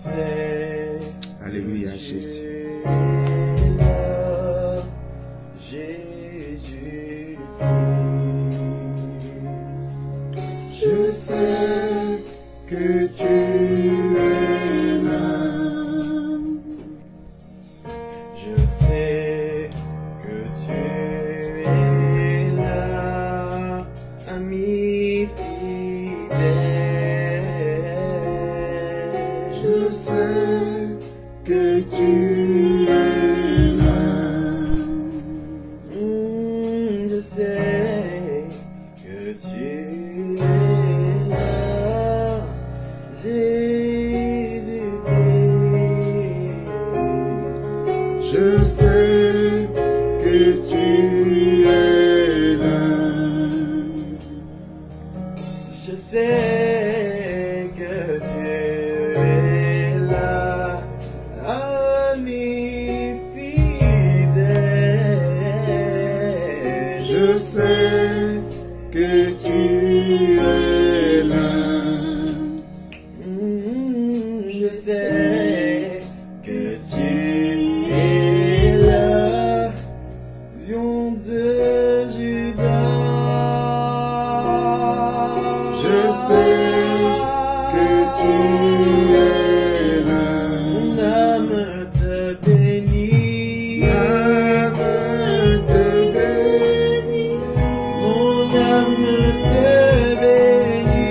sais. Alléluia, Jésus. Jésus, je sais que tu es là. je sais que tu es là, ami fidèle. Je sais que tu es là. Je sais que tu es là, Jésus-Christ. Je sais que tu es là. Je sais que tu es là, ami fidèle. Je sais que tu es là. Je sais que tu es là, lion de Judas. Je sais que tu es là. Mon âme te bénit. L'âme te bénit. Mon âme te bénit.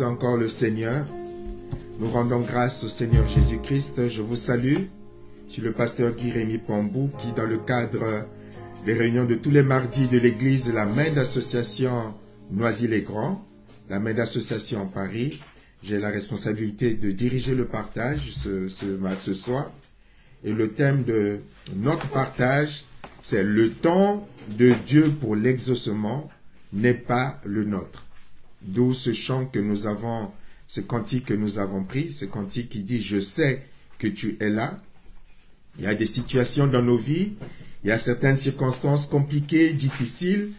encore le Seigneur. Nous rendons grâce au Seigneur Jésus-Christ. Je vous salue. Je suis le pasteur Guy Rémy Pambou qui, dans le cadre des réunions de tous les mardis de l'église, la main d'association Noisy-les-Grands, la main d'association Paris, j'ai la responsabilité de diriger le partage ce soir. Et le thème de notre partage, c'est le temps de Dieu pour l'exaucement n'est pas le nôtre. D'où ce chant que nous avons, ce cantique que nous avons pris, ce cantique qui dit « Je sais que tu es là ». Il y a des situations dans nos vies, il y a certaines circonstances compliquées, difficiles,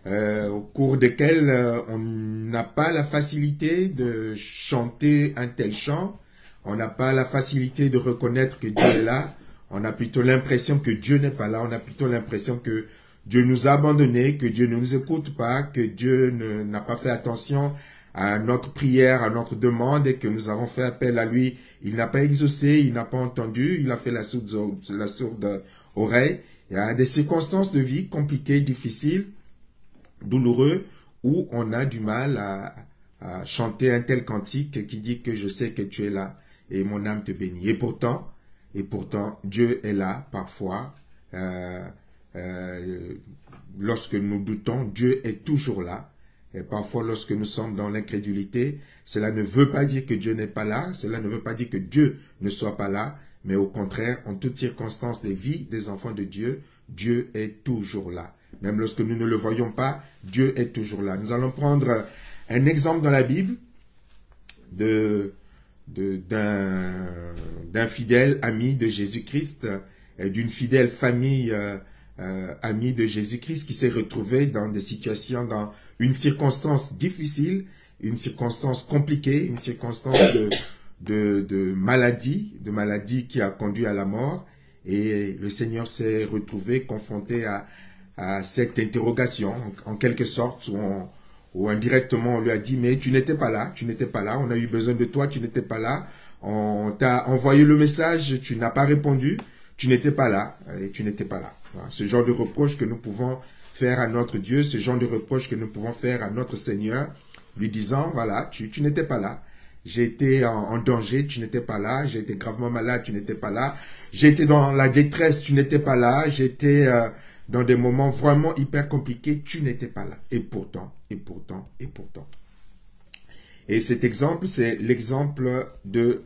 au cours desquelles on n'a pas la facilité de chanter un tel chant, on n'a pas la facilité de reconnaître que Dieu est là, on a plutôt l'impression que Dieu n'est pas là, on a plutôt l'impression que Dieu nous a abandonnés, que Dieu ne nous écoute pas, que Dieu n'a pas fait attention à notre prière, à notre demande et que nous avons fait appel à lui. Il n'a pas exaucé, il n'a pas entendu, il a fait la sourde oreille. Il y a des circonstances de vie compliquées, difficiles, douloureuses, où on a du mal à chanter un tel cantique qui dit que je sais que tu es là et mon âme te bénit. Et pourtant, Dieu est là parfois. Lorsque nous doutons, Dieu est toujours là. Et parfois, lorsque nous sommes dans l'incrédulité, cela ne veut pas dire que Dieu n'est pas là, cela ne veut pas dire que Dieu ne soit pas là, mais au contraire, en toutes circonstances des vies des enfants de Dieu, Dieu est toujours là. Même lorsque nous ne le voyons pas, Dieu est toujours là. Nous allons prendre un exemple dans la Bible d'un fidèle ami de Jésus-Christ, d'une fidèle famille ami de Jésus-Christ qui s'est retrouvé dans des situations, dans une circonstance difficile, une circonstance compliquée, une circonstance de maladie qui a conduit à la mort. Et le Seigneur s'est retrouvé confronté à cette interrogation, en quelque sorte, où indirectement on lui a dit, mais tu n'étais pas là, on a eu besoin de toi, tu n'étais pas là, on t'a envoyé le message, tu n'as pas répondu, tu n'étais pas là, et tu n'étais pas là. Voilà, ce genre de reproche que nous pouvons faire à notre Dieu, ce genre de reproche que nous pouvons faire à notre Seigneur, lui disant, voilà, tu n'étais pas là, j'ai été en danger, tu n'étais pas là, j'ai été gravement malade, tu n'étais pas là, j'étais dans la détresse, tu n'étais pas là, j'étais dans des moments vraiment hyper compliqués, tu n'étais pas là. Et pourtant. Et cet exemple, c'est l'exemple de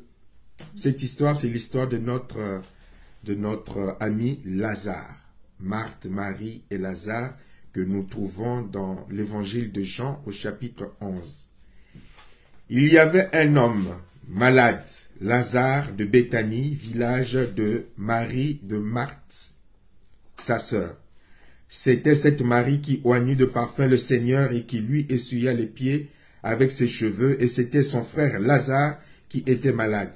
cette histoire, c'est l'histoire de notre ami Lazare. Marthe, Marie et Lazare, que nous trouvons dans l'évangile de Jean au chapitre 11. Il y avait un homme malade, Lazare de Béthanie, village de Marie de Marthe, sa sœur. C'était cette Marie qui oignit de parfum le Seigneur et qui lui essuya les pieds avec ses cheveux, et c'était son frère Lazare qui était malade.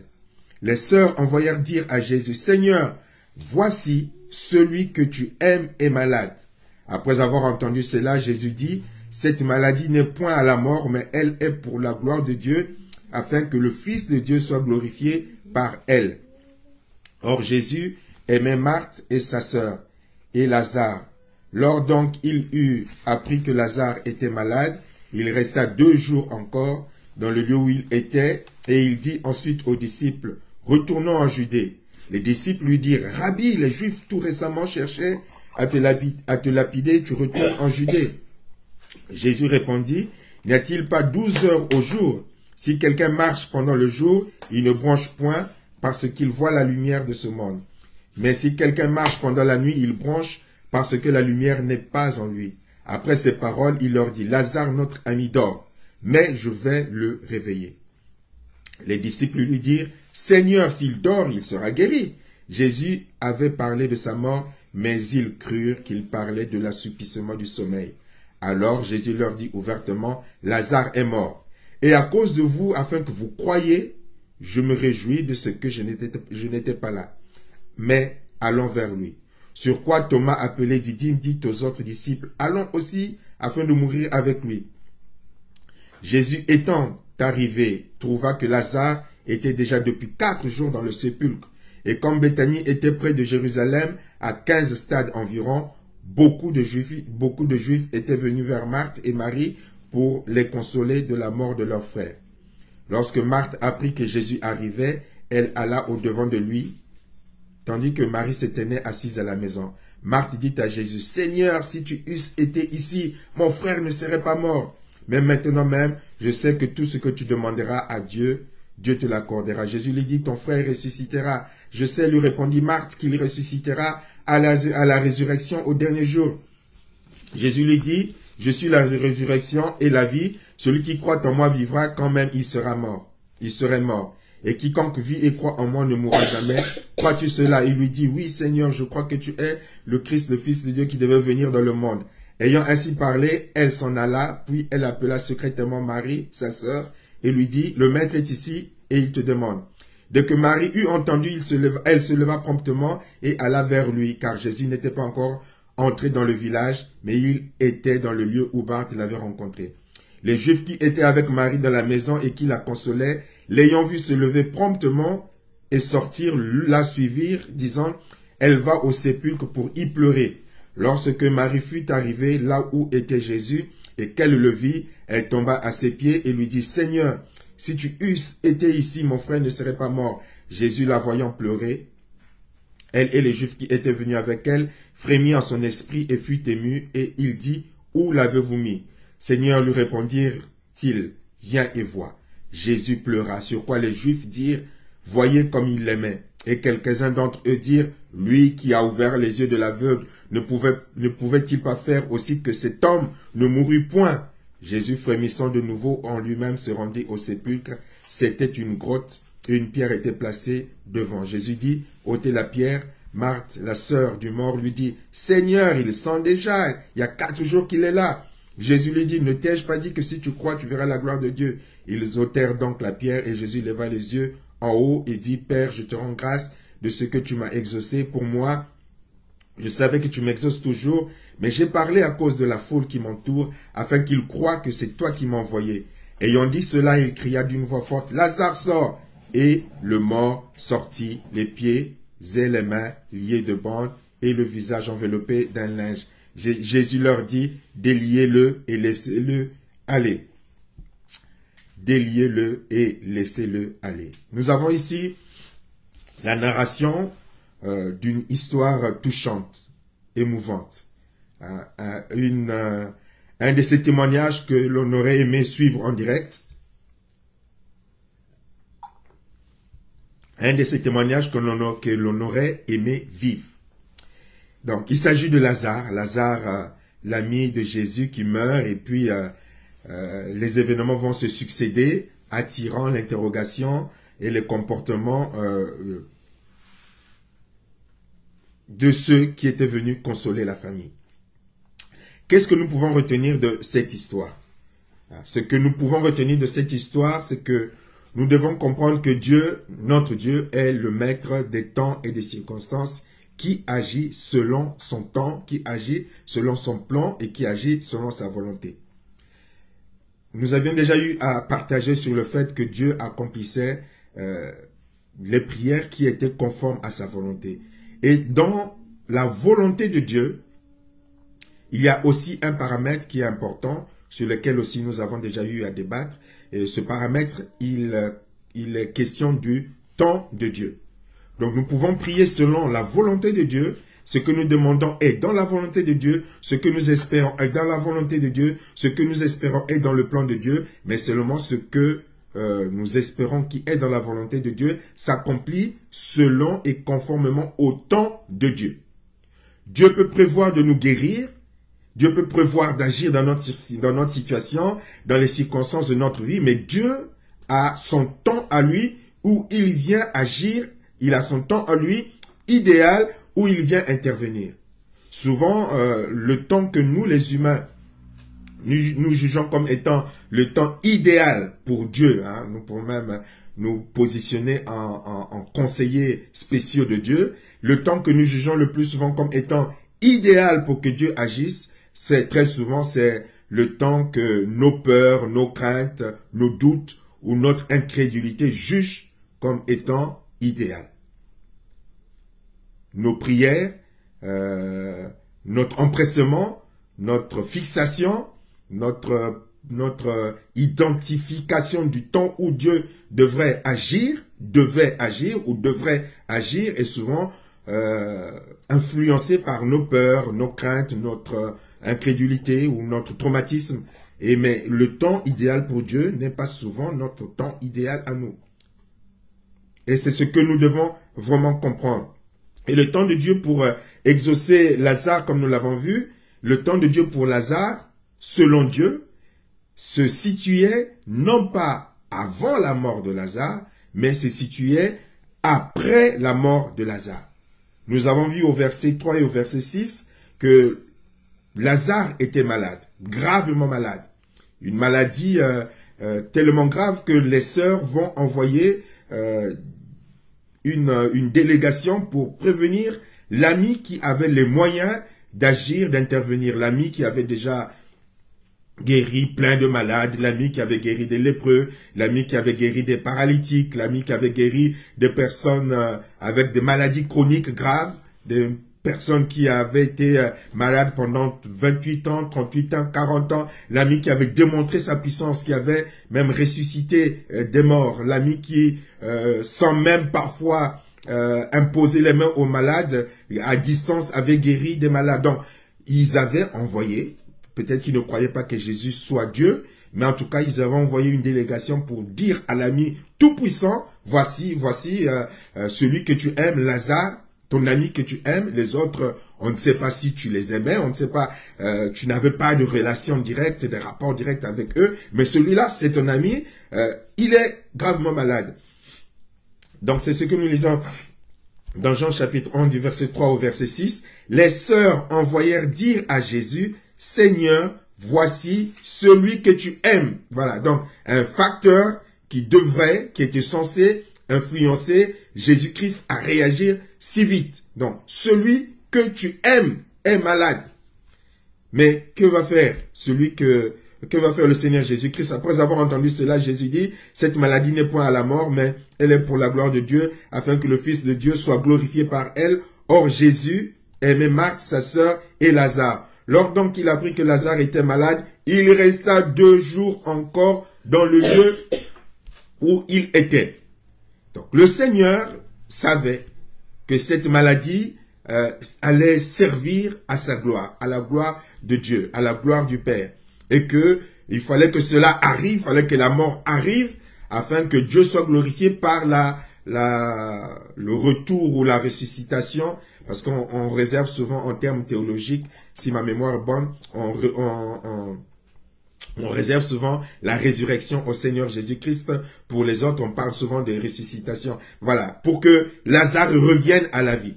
Les sœurs envoyèrent dire à Jésus, « Seigneur, voici celui que tu aimes est malade. » Après avoir entendu cela, Jésus dit, « Cette maladie n'est point à la mort, mais elle est pour la gloire de Dieu, afin que le Fils de Dieu soit glorifié par elle. » Or Jésus aimait Marthe et sa sœur, et Lazare. Lors donc il eut appris que Lazare était malade, il resta 2 jours encore dans le lieu où il était, et il dit ensuite aux disciples, « Retournons en Judée. » Les disciples lui dirent, « Rabbi, les Juifs tout récemment cherchaient à te lapider, tu retournes en Judée. » Jésus répondit, « N'y a-t-il pas 12 heures au jour? Si quelqu'un marche pendant le jour, il ne bronche point parce qu'il voit la lumière de ce monde. Mais si quelqu'un marche pendant la nuit, il bronche parce que la lumière n'est pas en lui. » Après ces paroles, il leur dit, « Lazare, notre ami, dort, mais je vais le réveiller. » Les disciples lui dirent, « Seigneur, s'il dort, il sera guéri. » Jésus avait parlé de sa mort, mais ils crurent qu'il parlait de l'assoupissement du sommeil. Alors Jésus leur dit ouvertement, « Lazare est mort. Et à cause de vous, afin que vous croyiez, je me réjouis de ce que je n'étais pas là. Mais allons vers lui. » Sur quoi Thomas, appelé Didyme, dit aux autres disciples, « Allons aussi, afin de mourir avec lui. » Jésus étant arrivé, trouva que Lazare était déjà depuis 4 jours dans le sépulcre. Et comme Béthanie était près de Jérusalem, à 15 stades environ, beaucoup de Juifs étaient venus vers Marthe et Marie pour les consoler de la mort de leur frère. Lorsque Marthe apprit que Jésus arrivait, elle alla au-devant de lui, tandis que Marie se tenait assise à la maison. Marthe dit à Jésus, « Seigneur, si tu eusses été ici, mon frère ne serait pas mort. Mais maintenant même, je sais que tout ce que tu demanderas à Dieu, Dieu te l'accordera. » Jésus lui dit, « Ton frère ressuscitera. » Je sais, lui répondit Marthe, qu'il ressuscitera à la résurrection au dernier jour. Jésus lui dit, « Je suis la résurrection et la vie. Celui qui croit en moi vivra quand même il sera mort. Il serait mort. Et quiconque vit et croit en moi ne mourra jamais. Crois-tu cela? » Il lui dit, « Oui, Seigneur, je crois que tu es le Christ, le Fils de Dieu qui devait venir dans le monde. » Ayant ainsi parlé, elle s'en alla, puis elle appela secrètement Marie, sa sœur, et lui dit, « Le maître est ici et il te demande. » Dès que Marie eut entendu, elle se leva promptement et alla vers lui, car Jésus n'était pas encore entré dans le village, mais il était dans le lieu où Marthe l'avait rencontré. Les Juifs qui étaient avec Marie dans la maison et qui la consolaient, l'ayant vue se lever promptement et sortir, la suivirent, disant, « Elle va au sépulcre pour y pleurer. » Lorsque Marie fut arrivée là où était Jésus et qu'elle le vit, elle tomba à ses pieds et lui dit, « Seigneur, si tu eusses été ici, mon frère ne serait pas mort. » Jésus, la voyant pleurer, elle et les Juifs qui étaient venus avec elle, frémit en son esprit et fut ému, et il dit, « Où l'avez-vous mis? » Seigneur, lui répondirent-ils, « Viens et vois. » Jésus pleura, sur quoi les Juifs dirent, « Voyez comme il l'aimait. » Et quelques-uns d'entre eux dirent, « Lui qui a ouvert les yeux de l'aveugle, ne pouvait-il pas faire aussi que cet homme ne mourût point? » Jésus, frémissant de nouveau en lui-même, se rendit au sépulcre. C'était une grotte et une pierre était placée devant. Jésus dit, « ôtez la pierre. » Marthe, la sœur du mort, lui dit, « Seigneur, il sent déjà, il y a 4 jours qu'il est là. » Jésus lui dit, « Ne t'ai-je pas dit que si tu crois, tu verras la gloire de Dieu? » Ils ôtèrent donc la pierre et Jésus leva les yeux en haut et dit, « Père, je te rends grâce de ce que tu m'as exaucé pour moi. Je savais que tu m'exauces toujours, mais j'ai parlé à cause de la foule qui m'entoure, afin qu'ils croient que c'est toi qui m'as envoyé. » Ayant dit cela, il cria d'une voix forte, « Lazare, sort !» Et le mort sortit, les pieds et les mains liés de bandes et le visage enveloppé d'un linge. Jésus leur dit, « Déliez-le et laissez-le aller. » Déliez-le et laissez-le aller. Nous avons ici la narration d'une histoire touchante, émouvante. Un de ces témoignages que l'on aurait aimé suivre en direct. Un de ces témoignages que l'on aurait aimé vivre. Donc, il s'agit de Lazare. Lazare, l'ami de Jésus qui meurt, et puis les événements vont se succéder, attirant l'interrogation et les comportements de ceux qui étaient venus consoler la famille. Qu'est-ce que nous pouvons retenir de cette histoire? Ce que nous pouvons retenir de cette histoire, c'est que nous devons comprendre que Dieu, notre Dieu, est le maître des temps et des circonstances, qui agit selon son temps, qui agit selon son plan et qui agit selon sa volonté. Nous avions déjà eu à partager sur le fait que Dieu accomplissait les prières qui étaient conformes à sa volonté. Et dans la volonté de Dieu, il y a aussi un paramètre qui est important, sur lequel aussi nous avons déjà eu à débattre. Et ce paramètre, il est question du temps de Dieu. Donc nous pouvons prier selon la volonté de Dieu. Ce que nous demandons est dans la volonté de Dieu. Ce que nous espérons est dans la volonté de Dieu. Ce que nous espérons est dans le plan de Dieu. Mais seulement ce que nous espérons qui est dans la volonté de Dieu s'accomplit selon et conformément au temps de Dieu. Dieu peut prévoir de nous guérir. Dieu peut prévoir d'agir dans notre situation, dans les circonstances de notre vie. Mais Dieu a son temps à lui où il vient agir. Il a son temps à lui idéal où il vient intervenir. Souvent, le temps que nous, les humains, nous jugeons comme étant le temps idéal pour Dieu, hein, nous pouvons même nous positionner en conseillers spéciaux de Dieu, le temps que nous jugeons le plus souvent comme étant idéal pour que Dieu agisse, c'est très souvent c'est le temps que nos peurs, nos craintes, nos doutes ou notre incrédulité jugent comme étant idéal. Nos prières, notre empressement, notre fixation, notre notre identification du temps où Dieu devait agir ou devrait agir est souvent influencé par nos peurs, nos craintes, notre incrédulité ou notre traumatisme. Mais le temps idéal pour Dieu n'est pas souvent notre temps idéal à nous. Et c'est ce que nous devons vraiment comprendre. Et le temps de Dieu pour exaucer Lazare, comme nous l'avons vu, le temps de Dieu pour Lazare, selon Dieu, se situait non pas avant la mort de Lazare, mais se situait après la mort de Lazare. Nous avons vu au verset 3 et au verset 6 que Lazare était malade, gravement malade. Une maladie tellement grave que les sœurs vont envoyer une délégation pour prévenir l'ami qui avait les moyens d'agir, d'intervenir. L'ami qui avait déjà guéri plein de malades, l'ami qui avait guéri des lépreux, l'ami qui avait guéri des paralytiques, l'ami qui avait guéri des personnes avec des maladies chroniques graves, des personnes qui avaient été malades pendant 28 ans, 38 ans, 40 ans, l'ami qui avait démontré sa puissance, qui avait même ressuscité des morts, l'ami qui, sans même parfois imposer les mains aux malades, à distance avait guéri des malades. Donc, ils avaient envoyé, peut-être qu'ils ne croyaient pas que Jésus soit Dieu, mais en tout cas, ils avaient envoyé une délégation pour dire à l'ami tout-puissant, voici celui que tu aimes, Lazare, ton ami que tu aimes. Les autres, on ne sait pas si tu les aimais, on ne sait pas, tu n'avais pas de relation directe, de rapport direct avec eux, mais celui-là, c'est ton ami, il est gravement malade. Donc, c'est ce que nous lisons dans Jean chapitre 1 du verset 3 au verset 6. Les sœurs envoyèrent dire à Jésus, Seigneur, voici celui que tu aimes. Voilà, donc un facteur qui était censé influencer Jésus-Christ à réagir si vite. Donc, celui que tu aimes est malade. Mais que va faire le Seigneur Jésus-Christ? Après avoir entendu cela, Jésus dit, cette maladie n'est point à la mort, mais elle est pour la gloire de Dieu, afin que le Fils de Dieu soit glorifié par elle. Or, Jésus aimait Marthe, sa sœur, et Lazare. Lors donc qu'il apprit que Lazare était malade, il resta 2 jours encore dans le lieu où il était. Donc, le Seigneur savait que cette maladie allait servir à sa gloire, à la gloire de Dieu, à la gloire du Père. Et que il fallait que cela arrive, il fallait que la mort arrive, afin que Dieu soit glorifié par le retour ou la ressuscitation, parce qu'on réserve souvent en termes théologiques, si ma mémoire est bonne, on réserve souvent la résurrection au Seigneur Jésus-Christ. Pour les autres, on parle souvent de ressuscitation. Voilà, pour que Lazare revienne à la vie.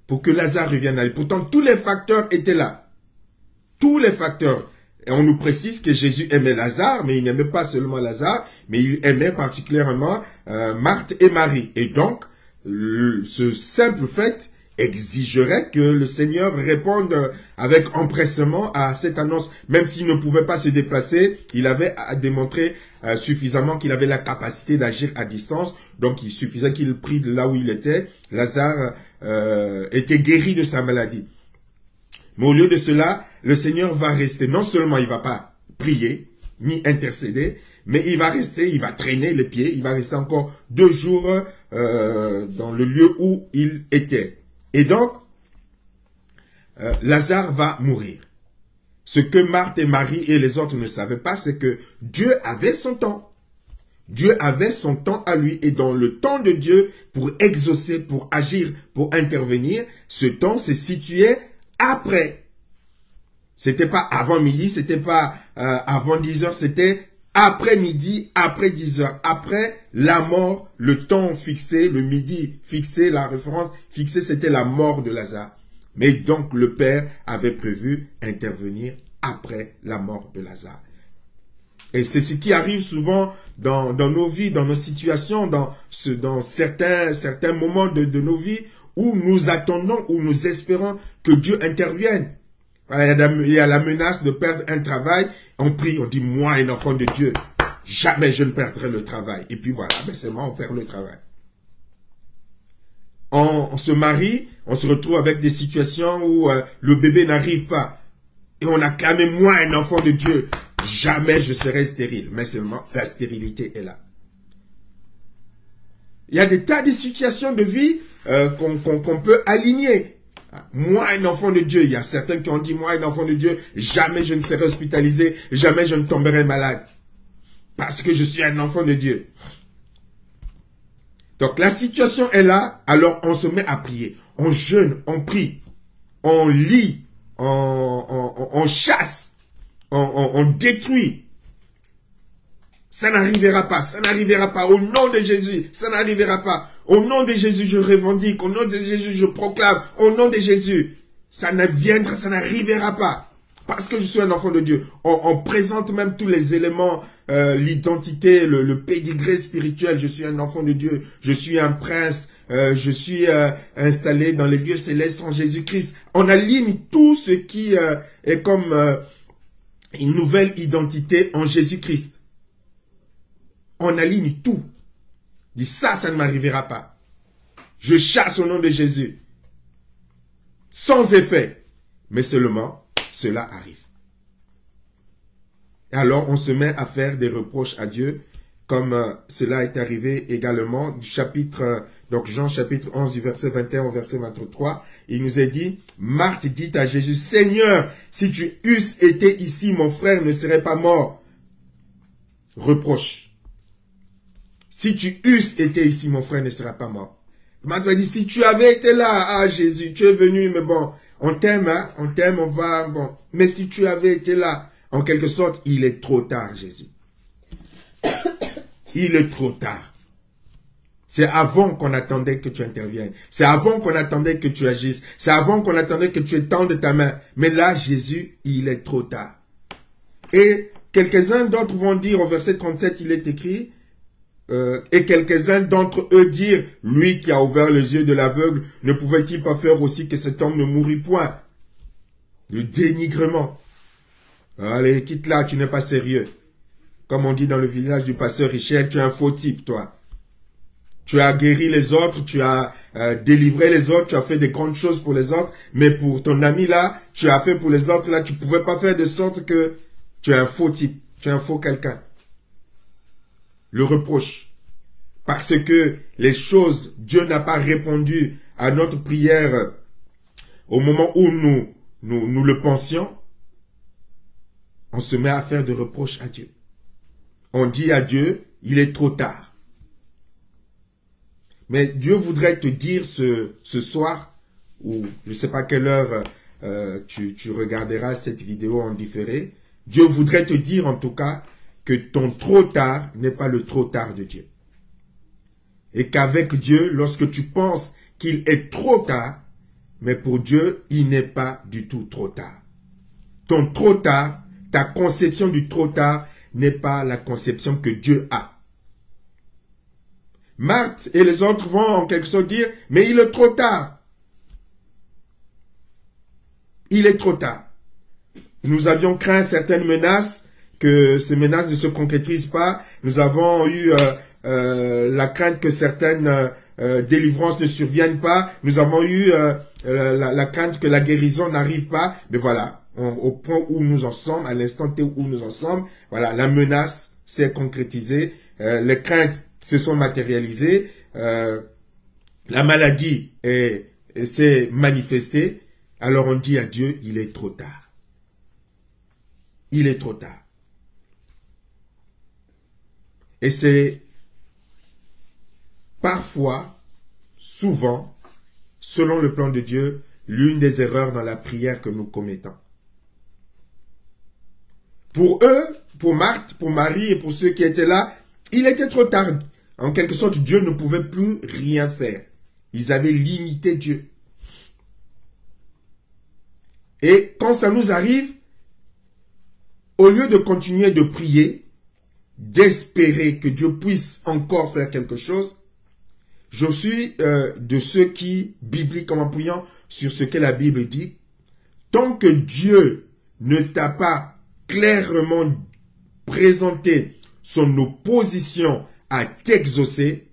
Pour que Lazare revienne à la vie. Pourtant, tous les facteurs étaient là. Tous les facteurs. Et on nous précise que Jésus aimait Lazare, mais il n'aimait pas seulement Lazare, mais il aimait particulièrement Marthe et Marie. Et donc, ce simple fait exigerait que le Seigneur réponde avec empressement à cette annonce. Même s'il ne pouvait pas se déplacer, il avait démontré suffisamment qu'il avait la capacité d'agir à distance. Donc, il suffisait qu'il prie de là où il était. Lazare était guéri de sa maladie. Mais au lieu de cela, le Seigneur va rester. Non seulement il ne va pas prier, ni intercéder, mais il va rester, il va traîner les pieds, il va rester encore 2 jours dans le lieu où il était. Et donc, Lazare va mourir. Ce que Marthe et Marie et les autres ne savaient pas, c'est que Dieu avait son temps. Dieu avait son temps à lui. Et dans le temps de Dieu, pour exaucer, pour agir, pour intervenir, ce temps se situait après. C'était pas avant midi, c'était pas avant 10 heures, c'était après midi, après 10 heures, après la mort, le temps fixé, le midi fixé, la référence fixée, c'était la mort de Lazare. Mais donc le Père avait prévu intervenir après la mort de Lazare. Et c'est ce qui arrive souvent dans nos vies, dans nos situations, dans certains moments de nos vies où nous attendons, où nous espérons que Dieu intervienne. Voilà, il y a la menace de perdre un travail. On prie, on dit, moi, un enfant de Dieu, jamais je ne perdrai le travail. Et puis voilà, ben c'est moi, on perd le travail. On se marie, on se retrouve avec des situations où le bébé n'arrive pas. Et on a clamé, moi, un enfant de Dieu. jamais je serai stérile. Mais seulement la stérilité est là. Il y a des tas de situations de vie qu'on peut aligner. Moi, un enfant de Dieu, il y a certains qui ont dit, moi, un enfant de Dieu, jamais je ne serai hospitalisé, jamais je ne tomberai malade. Parce que je suis un enfant de Dieu. Donc, la situation est là, alors on se met à prier. On jeûne, on prie, on lit, on chasse, on détruit. Ça n'arrivera pas, ça n'arrivera pas. Au nom de Jésus, ça n'arrivera pas. Au nom de Jésus, je revendique. Au nom de Jésus, je proclame. Au nom de Jésus, ça ne viendra, ça n'arrivera pas. Parce que je suis un enfant de Dieu. On présente même tous les éléments, l'identité, le pédigré spirituel. Je suis un enfant de Dieu. Je suis un prince. Je suis installé dans les lieux célestes en Jésus-Christ. On aligne tout ce qui est comme une nouvelle identité en Jésus-Christ. On aligne tout. Dit ça ne m'arrivera pas. Je chasse au nom de Jésus. Sans effet. Mais seulement, cela arrive. Et alors, on se met à faire des reproches à Dieu, comme cela est arrivé également du chapitre, donc Jean chapitre 11 du verset 21 au verset 23. Il nous est dit, Marthe dit à Jésus, Seigneur, si tu eusses été ici, mon frère ne serait pas mort. Reproche. Si tu eusses été ici, mon frère ne sera pas mort. Marthe a dit, si tu avais été là, ah Jésus, tu es venu, mais bon, on t'aime, hein, on t'aime, on va, bon. Mais si tu avais été là, en quelque sorte, il est trop tard, Jésus. Il est trop tard. C'est avant qu'on attendait que tu interviennes. C'est avant qu'on attendait que tu agisses. C'est avant qu'on attendait que tu étendes ta main. Mais là, Jésus, il est trop tard. Et quelques-uns d'autres vont dire, au verset 37, il est écrit, et quelques-uns d'entre eux dirent, lui qui a ouvert les yeux de l'aveugle, ne pouvait-il pas faire aussi que cet homme ne mourût point? Le dénigrement. Allez, quitte là, tu n'es pas sérieux. Comme on dit dans le village du pasteur Richel, tu es un faux type, toi. Tu as guéri les autres, tu as délivré les autres, tu as fait des grandes choses pour les autres, mais pour ton ami là, tu as fait pour les autres là, tu ne pouvais pas faire de sorte que tu es un faux type, tu es un faux quelqu'un. Le reproche. Parce que les choses, Dieu n'a pas répondu à notre prière au moment où nous le pensions. On se met à faire des reproches à Dieu. On dit à Dieu, il est trop tard. Mais Dieu voudrait te dire ce soir, ou je ne sais pas quelle heure tu regarderas cette vidéo en différé, Dieu voudrait te dire en tout cas que ton trop tard n'est pas le trop tard de Dieu. Et qu'avec Dieu, lorsque tu penses qu'il est trop tard, mais pour Dieu, il n'est pas du tout trop tard. Ton trop tard, ta conception du trop tard n'est pas la conception que Dieu a. Marthe et les autres vont en quelque sorte dire, mais il est trop tard. Il est trop tard. Nous avions craint certaines menaces, que ces menaces ne se concrétisent pas. Nous avons eu la crainte que certaines délivrances ne surviennent pas. Nous avons eu la crainte que la guérison n'arrive pas. Mais voilà, au point où nous en sommes, à l'instant T où nous en sommes, voilà, la menace s'est concrétisée. Les craintes se sont matérialisées. La maladie s'est manifestée. Alors on dit à Dieu, il est trop tard. Il est trop tard. Et c'est parfois, souvent, selon le plan de Dieu, l'une des erreurs dans la prière que nous commettons. Pour eux, pour Marthe, pour Marie et pour ceux qui étaient là, il était trop tard. En quelque sorte, Dieu ne pouvait plus rien faire. Ils avaient limité Dieu. Et quand ça nous arrive, au lieu de continuer de prier, d'espérer que Dieu puisse encore faire quelque chose, je suis de ceux qui, bibliquement appuyant sur ce que la Bible dit, tant que Dieu ne t'a pas clairement présenté son opposition à t'exaucer,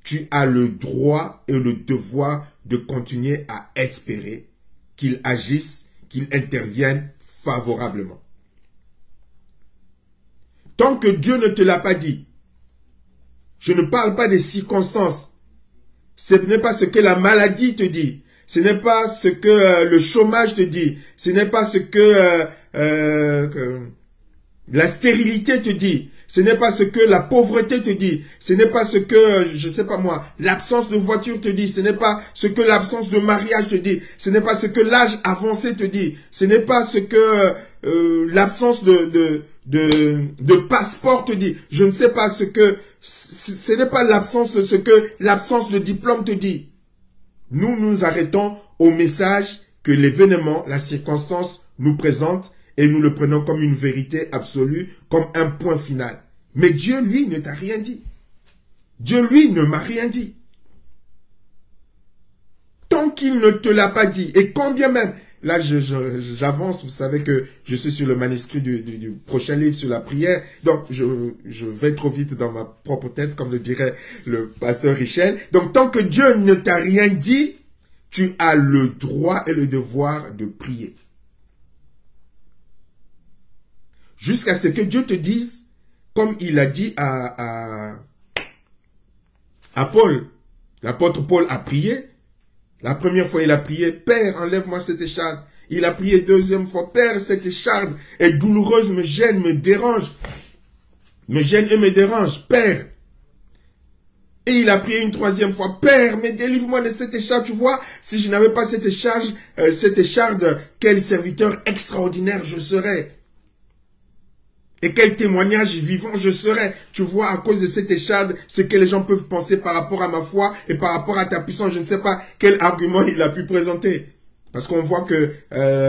tu as le droit et le devoir de continuer à espérer qu'il agisse, qu'il intervienne favorablement. Tant que Dieu ne te l'a pas dit, je ne parle pas des circonstances. Ce n'est pas ce que la maladie te dit. Ce n'est pas ce que le chômage te dit. Ce n'est pas ce que la stérilité te dit. Ce n'est pas ce que la pauvreté te dit. Ce n'est pas ce que, je sais pas moi, l'absence de voiture te dit. Ce n'est pas ce que l'absence de mariage te dit. Ce n'est pas ce que l'âge avancé te dit. Ce n'est pas ce que l'absence de passeport te dit. Je ne sais pas ce que, ce n'est pas l'absence de ce que l'absence de diplôme te dit. Nous nous arrêtons au message que l'événement, la circonstance nous présente et nous le prenons comme une vérité absolue, comme un point final. Mais Dieu, lui, ne t'a rien dit. Dieu, lui, ne m'a rien dit. Tant qu'il ne te l'a pas dit, et quand bien même, là j'avance, vous savez que je suis sur le manuscrit du prochain livre sur la prière, donc je vais trop vite dans ma propre tête, comme le dirait le pasteur Richel. Donc tant que Dieu ne t'a rien dit, tu as le droit et le devoir de prier. Jusqu'à ce que Dieu te dise, comme il a dit à Paul, l'apôtre Paul a prié. La première fois, il a prié, Père, enlève-moi cette écharpe. Il a prié deuxième fois, Père, cette écharpe est douloureuse, me gêne, me dérange. Me gêne et me dérange, Père. Et il a prié une troisième fois, Père, mais délivre-moi de cette écharpe. Tu vois, si je n'avais pas cette écharpe, quel serviteur extraordinaire je serais. Et quel témoignage vivant je serais. Tu vois, à cause de cette écharpe, ce que les gens peuvent penser par rapport à ma foi et par rapport à ta puissance. Je ne sais pas quel argument il a pu présenter. Parce qu'on voit que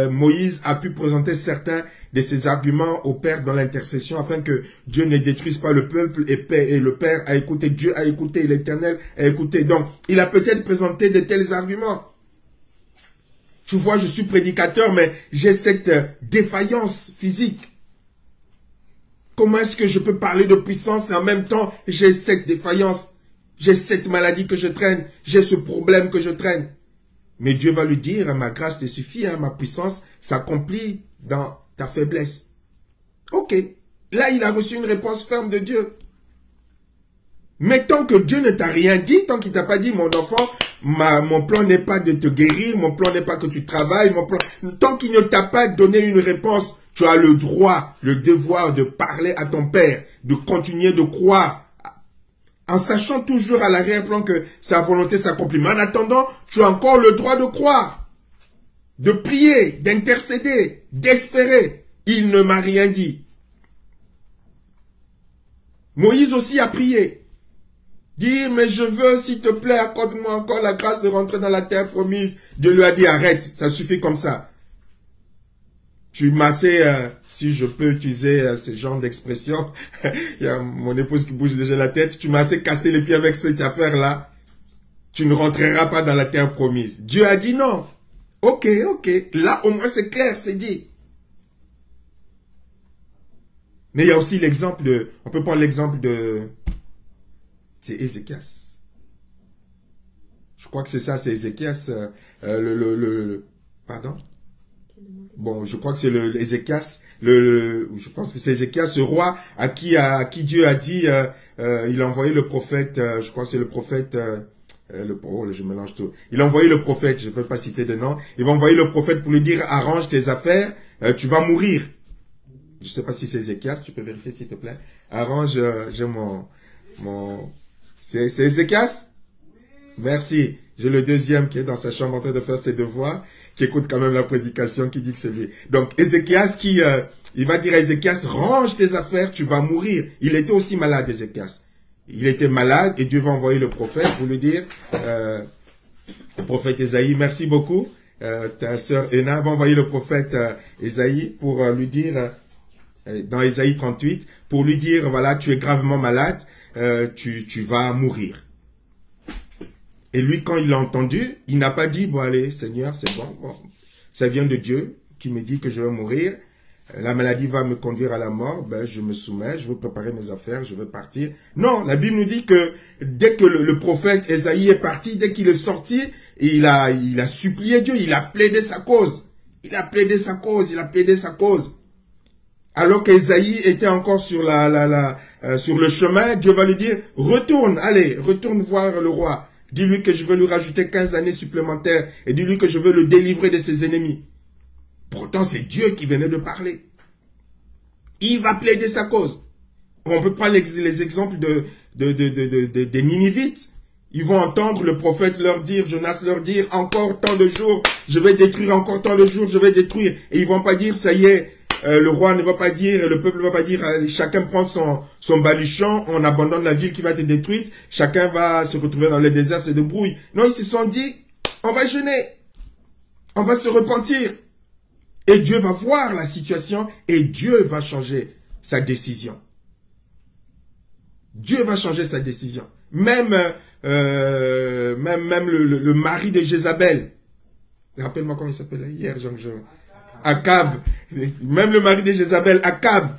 Moïse a pu présenter certains de ses arguments au Père dans l'intercession afin que Dieu ne détruise pas le peuple et le Père a écouté, Dieu a écouté, l'Éternel a écouté. Donc, il a peut-être présenté de tels arguments. Tu vois, je suis prédicateur, mais j'ai cette défaillance physique. Comment est-ce que je peux parler de puissance et en même temps, j'ai cette défaillance, j'ai cette maladie que je traîne, j'ai ce problème que je traîne. Mais Dieu va lui dire, ma grâce te suffit, ma puissance s'accomplit dans ta faiblesse. Ok, là il a reçu une réponse ferme de Dieu. Mais tant que Dieu ne t'a rien dit, tant qu'il ne t'a pas dit, mon enfant, mon plan n'est pas de te guérir, mon plan n'est pas que tu travailles, tant qu'il ne t'a pas donné une réponse, tu as le droit, le devoir de parler à ton Père, de continuer de croire, en sachant toujours à l'arrière-plan que sa volonté s'accomplit. Mais en attendant, tu as encore le droit de croire, de prier, d'intercéder, d'espérer. Il ne m'a rien dit. Moïse aussi a prié. Dit, mais je veux, s'il te plaît, accorde-moi encore la grâce de rentrer dans la terre promise. Dieu lui a dit, arrête, ça suffit comme ça. Tu m'assais, si je peux utiliser ce genre d'expression, il y a mon épouse qui bouge déjà la tête, tu m'as assez cassé les pieds avec cette affaire-là, tu ne rentreras pas dans la terre promise. Dieu a dit non. Ok, là au moins c'est clair, c'est dit. Mais il y a aussi l'exemple de, on peut prendre l'exemple de, c'est Ézéchias. Je crois que c'est ça, c'est Ézéchias, pardon. Bon, je crois que c'est Ézéchias, je pense que c'est Ézéchias, ce roi à qui Dieu a dit, il a envoyé le prophète, je crois que c'est le prophète, je mélange tout. Il a envoyé le prophète, je ne vais pas citer de nom, il va envoyer le prophète pour lui dire, arrange tes affaires, tu vas mourir. Je ne sais pas si c'est Ézéchias, tu peux vérifier s'il te plaît. Arrange, j'ai c'est Ézéchias? Merci. J'ai le deuxième qui est dans sa chambre en train de faire ses devoirs, qui écoute quand même la prédication, qui dit que c'est lui. Donc, Ézéchias il va dire à Ézéchias, range tes affaires, tu vas mourir. Il était aussi malade, Ézéchias. Il était malade et Dieu va envoyer le prophète pour lui dire, le prophète Ésaïe, merci beaucoup. Ta sœur Ena va envoyer le prophète Ésaïe pour lui dire, dans Ésaïe 38, pour lui dire, voilà, tu es gravement malade, tu vas mourir. Et lui, quand il l'a entendu, il n'a pas dit, bon allez, Seigneur, c'est bon, ça vient de Dieu qui me dit que je vais mourir. La maladie va me conduire à la mort, ben je me soumets, je veux préparer mes affaires, je veux partir. Non, la Bible nous dit que dès que le prophète Ésaïe est parti, dès qu'il est sorti, il a supplié Dieu, il a plaidé sa cause. Il a plaidé sa cause, il a plaidé sa cause. Alors qu'Ésaïe était encore sur sur le chemin, Dieu va lui dire, retourne, allez, retourne voir le roi. Dis-lui que je veux lui rajouter 15 années supplémentaires et dis-lui que je veux le délivrer de ses ennemis. Pourtant, c'est Dieu qui venait de parler. Il va plaider sa cause. On peut prendre les exemples des Ninivites. Ils vont entendre le prophète leur dire, Jonas leur dire, encore tant de jours, je vais détruire, encore tant de jours, je vais détruire. Et ils vont pas dire, ça y est, le roi ne va pas dire, le peuple ne va pas dire, chacun prend son baluchon, on abandonne la ville qui va être détruite, chacun va se retrouver dans le désert, se débrouille. Non, ils se sont dit, on va jeûner, on va se repentir. Et Dieu va voir la situation et Dieu va changer sa décision. Dieu va changer sa décision. Même le mari de Jézabel. Rappelle-moi comment il s'appelle hier, Akab. Même le mari de Jézabel, Akab.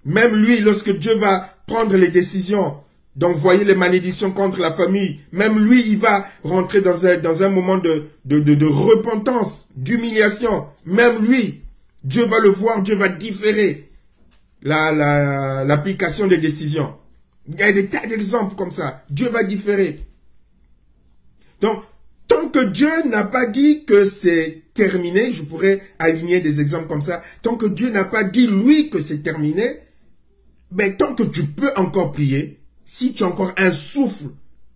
Même lui, lorsque Dieu va prendre les décisions d'envoyer les malédictions contre la famille, même lui, il va rentrer dans un moment de repentance, d'humiliation. Même lui, Dieu va le voir, Dieu va différer l'application des décisions. Il y a des tas d'exemples comme ça. Dieu va différer. Donc, tant que Dieu n'a pas dit que c'est terminé, je pourrais aligner des exemples comme ça. Tant que Dieu n'a pas dit, lui, que c'est terminé, ben, tant que tu peux encore prier, si tu as encore un souffle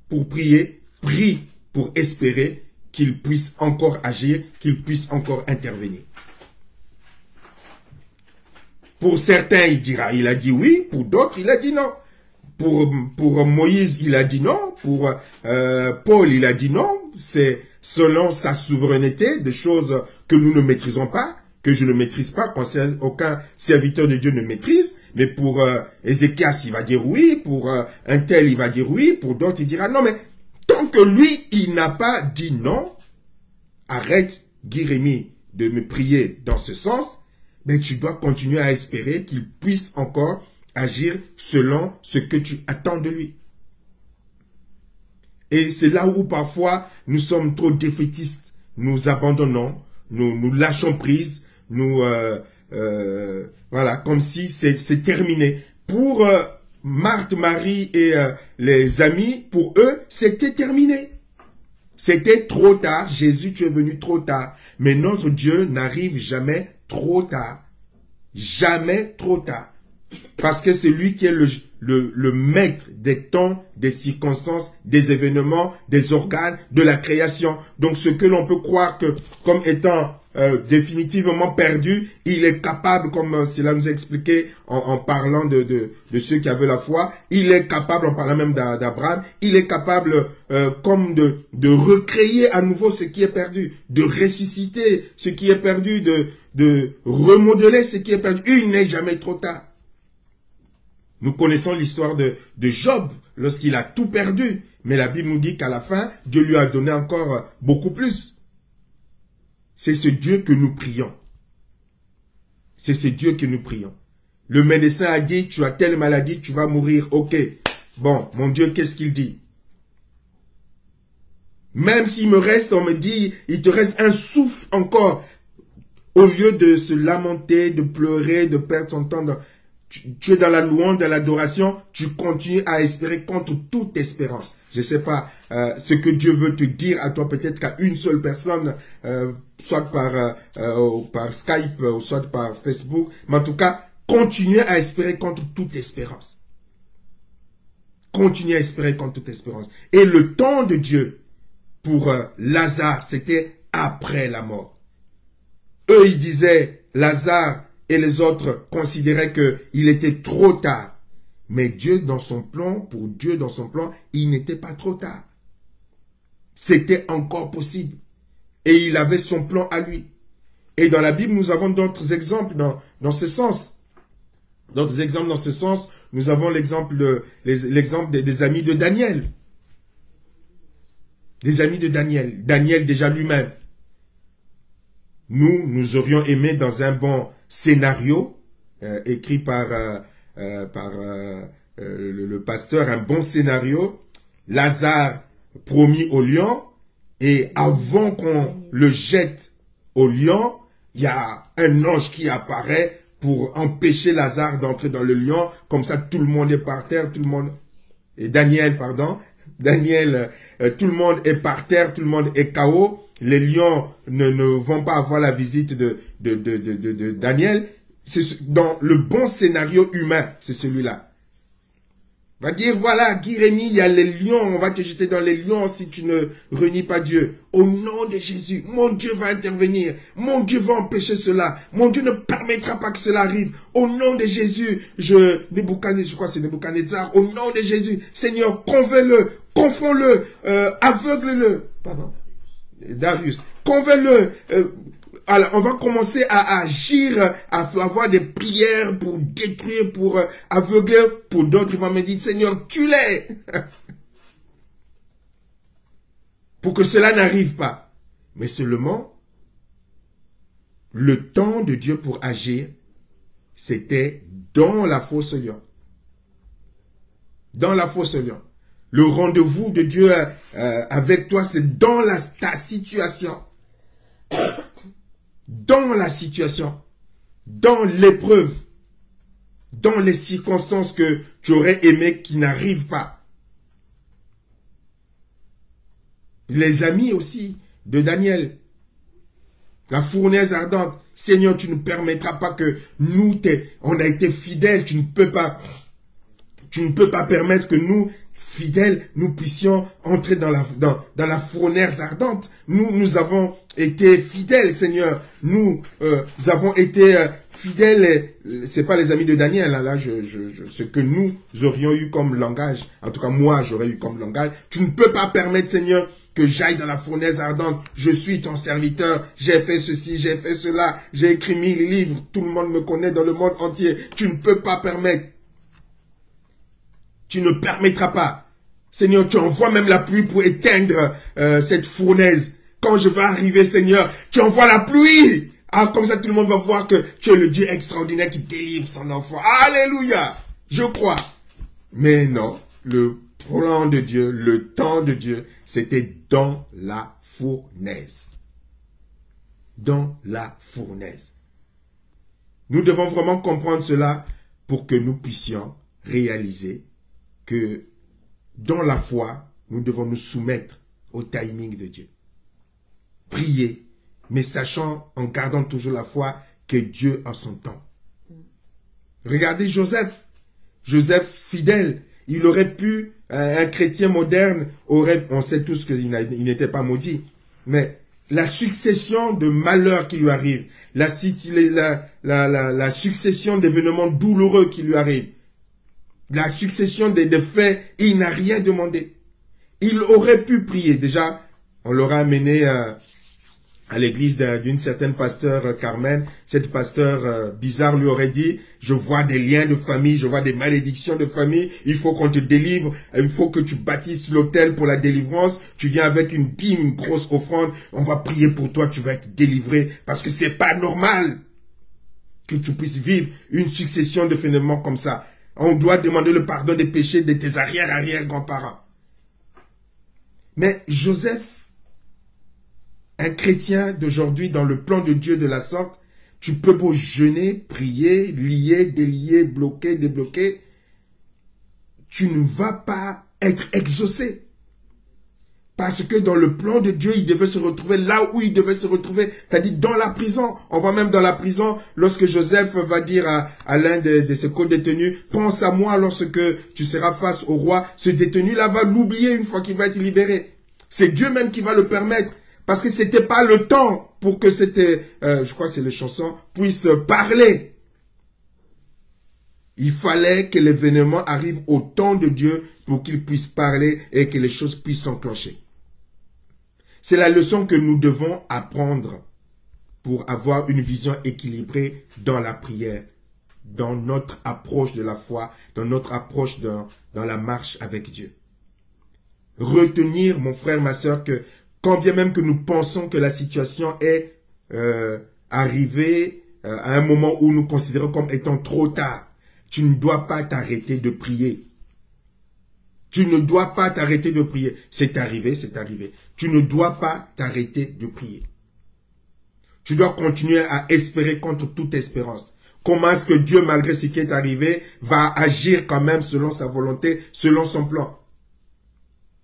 pour prier, prie pour espérer qu'il puisse encore agir, qu'il puisse encore intervenir. Pour certains, il a dit oui, pour d'autres, il a dit non. Pour Moïse, il a dit non. Pour Paul, il a dit non. C'est selon sa souveraineté, des choses que nous ne maîtrisons pas, que je ne maîtrise pas, qu'aucun serviteur de Dieu ne maîtrise. Mais pour Ézéchias, il va dire oui. Pour un tel, il va dire oui. Pour d'autres, il dira non. Mais tant que lui, il n'a pas dit non, arrête, Guy Rémy, de me prier dans ce sens, mais tu dois continuer à espérer qu'il puisse encore agir selon ce que tu attends de lui. Et c'est là où parfois nous sommes trop défaitistes. Nous abandonnons, nous lâchons prise, voilà, comme si c'est terminé. Pour Marthe, Marie et les amis, pour eux, c'était terminé. C'était trop tard. Jésus, tu es venu trop tard. Mais notre Dieu n'arrive jamais trop tard. Jamais trop tard. Parce que c'est lui qui est le maître des temps, des circonstances, des événements, des organes, de la création. Donc ce que l'on peut croire que comme étant définitivement perdu, il est capable, comme cela nous a expliqué en parlant de ceux qui avaient la foi, il est capable, en parlant même d'Abraham, il est capable comme de recréer à nouveau ce qui est perdu, de ressusciter ce qui est perdu, de remodeler ce qui est perdu. Il n'est jamais trop tard. Nous connaissons l'histoire de Job lorsqu'il a tout perdu. Mais la Bible nous dit qu'à la fin, Dieu lui a donné encore beaucoup plus. C'est ce Dieu que nous prions. C'est ce Dieu que nous prions. Le médecin a dit, tu as telle maladie, tu vas mourir. Ok. Bon, mon Dieu, qu'est-ce qu'il dit? Même s'il me reste, on me dit, il te reste un souffle encore. Au lieu de se lamenter, de pleurer, de perdre son temps, tu es dans la louange, dans l'adoration, tu continues à espérer contre toute espérance. Je ne sais pas ce que Dieu veut te dire à toi, peut-être qu'à une seule personne, soit par Skype, ou soit par Facebook, mais en tout cas, continuez à espérer contre toute espérance. Continuez à espérer contre toute espérance. Et le temps de Dieu pour Lazare, c'était après la mort. Eux, ils disaient, Lazare et les autres considéraient qu'il était trop tard. Mais Dieu, dans son plan, pour Dieu, dans son plan, il n'était pas trop tard. C'était encore possible. Et il avait son plan à lui. Et dans la Bible, nous avons d'autres exemples dans ce sens. D'autres exemples dans ce sens, nous avons l'exemple des amis de Daniel. Des amis de Daniel. Daniel déjà lui-même. Nous aurions aimé dans un bon scénario écrit par le pasteur, un bon scénario, Lazare promis au lion, et avant qu'on le jette au lion, il y a un ange qui apparaît pour empêcher Lazare d'entrer dans le lion. Comme ça, tout le monde est par terre, tout le monde... Et Daniel, pardon. Daniel, tout le monde est par terre, tout le monde est KO. Les lions ne vont pas avoir la visite de Daniel. C'est dans le bon scénario humain, c'est celui-là. Va dire, voilà, Guy-Rémy, il y a les lions, on va te jeter dans les lions si tu ne renies pas Dieu. Au nom de Jésus, mon Dieu va intervenir. Mon Dieu va empêcher cela. Mon Dieu ne permettra pas que cela arrive. Au nom de Jésus, je crois que c'est Nebuchadnezzar. Au nom de Jésus, Seigneur, convainc-le, confonds-le, aveugle-le. Pardon. Darius, convainc-le. Alors, on va commencer à agir, à avoir des prières pour détruire, pour aveugler. Pour d'autres, ils vont me dire, Seigneur, tue-les. Pour que cela n'arrive pas. Mais seulement, le temps de Dieu pour agir, c'était dans la fosse lion. Dans la fosse lion. Le rendez-vous de Dieu avec toi, c'est dans ta situation. Dans la situation, dans l'épreuve, dans les circonstances que tu aurais aimé qui n'arrivent pas. Les amis aussi de Daniel, la fournaise ardente, Seigneur, tu ne permettras pas que nous, on a été fidèles, tu ne peux pas permettre que nous, fidèles, nous puissions entrer dans la fournaise ardente. Nous avons été fidèles, Seigneur. Nous avons été fidèles. C'est pas les amis de Daniel. Là, ce que nous aurions eu comme langage. En tout cas, moi, j'aurais eu comme langage. Tu ne peux pas permettre, Seigneur, que j'aille dans la fournaise ardente. Je suis ton serviteur. J'ai fait ceci, j'ai fait cela. J'ai écrit 1000 livres. Tout le monde me connaît dans le monde entier. Tu ne peux pas permettre. Tu ne permettras pas. Seigneur, tu envoies même la pluie pour éteindre cette fournaise. Quand je vais arriver, Seigneur, tu envoies la pluie. Ah, comme ça, tout le monde va voir que tu es le Dieu extraordinaire qui délivre son enfant. Alléluia. Je crois. Mais non, le plan de Dieu, le temps de Dieu, c'était dans la fournaise. Dans la fournaise. Nous devons vraiment comprendre cela pour que nous puissions réaliser que dans la foi, nous devons nous soumettre au timing de Dieu. Prier, mais sachant, en gardant toujours la foi, que Dieu a son temps. Regardez Joseph. Joseph fidèle. Il aurait pu, un chrétien moderne, on sait tous qu'il n'était pas maudit. Mais la succession de malheurs qui lui arrivent, la succession d'événements douloureux qui lui arrivent, la succession des faits, il n'a rien demandé. Il aurait pu prier. Déjà, on l'aura amené à l'église d'une certaine pasteur Carmen. Cette pasteur bizarre lui aurait dit, je vois des liens de famille, je vois des malédictions de famille, il faut qu'on te délivre, il faut que tu bâtisses l'autel pour la délivrance, tu viens avec une dîme, une grosse offrande, on va prier pour toi, tu vas être délivré, parce que c'est pas normal que tu puisses vivre une succession de phénomènes comme ça. On doit demander le pardon des péchés de tes arrière-grands-parents. Mais Joseph, un chrétien d'aujourd'hui, dans le plan de Dieu de la sorte, tu peux beau jeûner, prier, lier, délier, bloquer, débloquer, tu ne vas pas être exaucé. Parce que dans le plan de Dieu, il devait se retrouver là où il devait se retrouver, c'est-à-dire dans la prison. On va même dans la prison, lorsque Joseph va dire à l'un de ses co-détenus, pense à moi lorsque tu seras face au roi, ce détenu-là va l'oublier une fois qu'il va être libéré. C'est Dieu même qui va le permettre, parce que c'était pas le temps pour que je crois que c'est les chansons, puisse parler. Il fallait que l'événement arrive au temps de Dieu pour qu'il puisse parler et que les choses puissent s'enclencher. C'est la leçon que nous devons apprendre pour avoir une vision équilibrée dans la prière, dans notre approche de la foi, dans notre approche dans la marche avec Dieu. Retenir, mon frère, ma soeur, que quand bien même que nous pensons que la situation est arrivée à un moment où nous considérons comme étant trop tard, tu ne dois pas t'arrêter de prier. Tu ne dois pas t'arrêter de prier. C'est arrivé, c'est arrivé. Tu ne dois pas t'arrêter de prier. Tu dois continuer à espérer contre toute espérance. comment est-ce que Dieu, malgré ce qui est arrivé, va agir quand même selon sa volonté, selon son plan.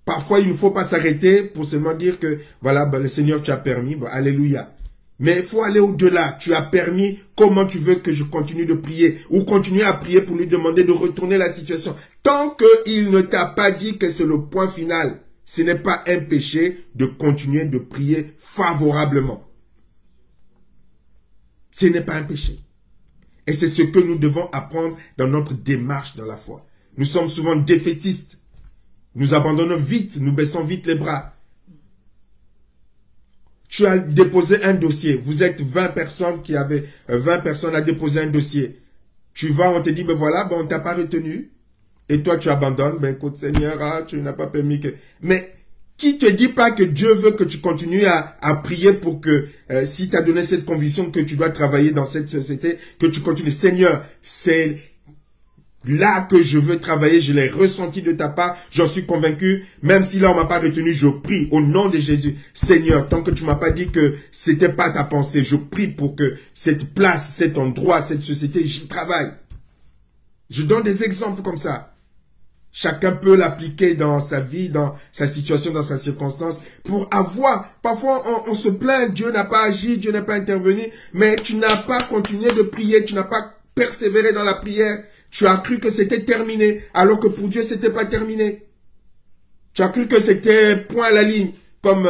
Parfois, il ne faut pas s'arrêter pour seulement dire que, voilà, ben, le Seigneur, tu as permis, ben, alléluia. Mais il faut aller au-delà. Tu as permis, comment tu veux que je continue de prier ou continuer à prier pour lui demander de retourner la situation. Tant qu'il ne t'a pas dit que c'est le point final, ce n'est pas un péché de continuer de prier favorablement. Ce n'est pas un péché. Et c'est ce que nous devons apprendre dans notre démarche dans la foi. Nous sommes souvent défaitistes. Nous abandonnons vite, nous baissons vite les bras. Tu as déposé un dossier. Vous êtes 20 personnes qui avaient 20 personnes à déposer un dossier. Tu vas, on te dit, ben voilà, ben on t'a pas retenu. Et toi, tu abandonnes. Ben écoute, Seigneur, ah, tu n'as pas permis que... Mais qui te dit pas que Dieu veut que tu continues à prier pour que, si tu as donné cette conviction que tu dois travailler dans cette société, que tu continues. Seigneur, c'est là que je veux travailler, je l'ai ressenti de ta part, j'en suis convaincu, même si là on m'a pas retenu, je prie au nom de Jésus. Seigneur, tant que tu m'as pas dit que c'était pas ta pensée, je prie pour que cette place, cet endroit, cette société, j'y travaille. Je donne des exemples comme ça. Chacun peut l'appliquer dans sa vie, dans sa situation, dans sa circonstance, pour avoir, parfois on se plaint, Dieu n'a pas agi, Dieu n'a pas intervenu, mais tu n'as pas continué de prier, tu n'as pas persévéré dans la prière. Tu as cru que c'était terminé, alors que pour Dieu, c'était pas terminé. Tu as cru que c'était point à la ligne, comme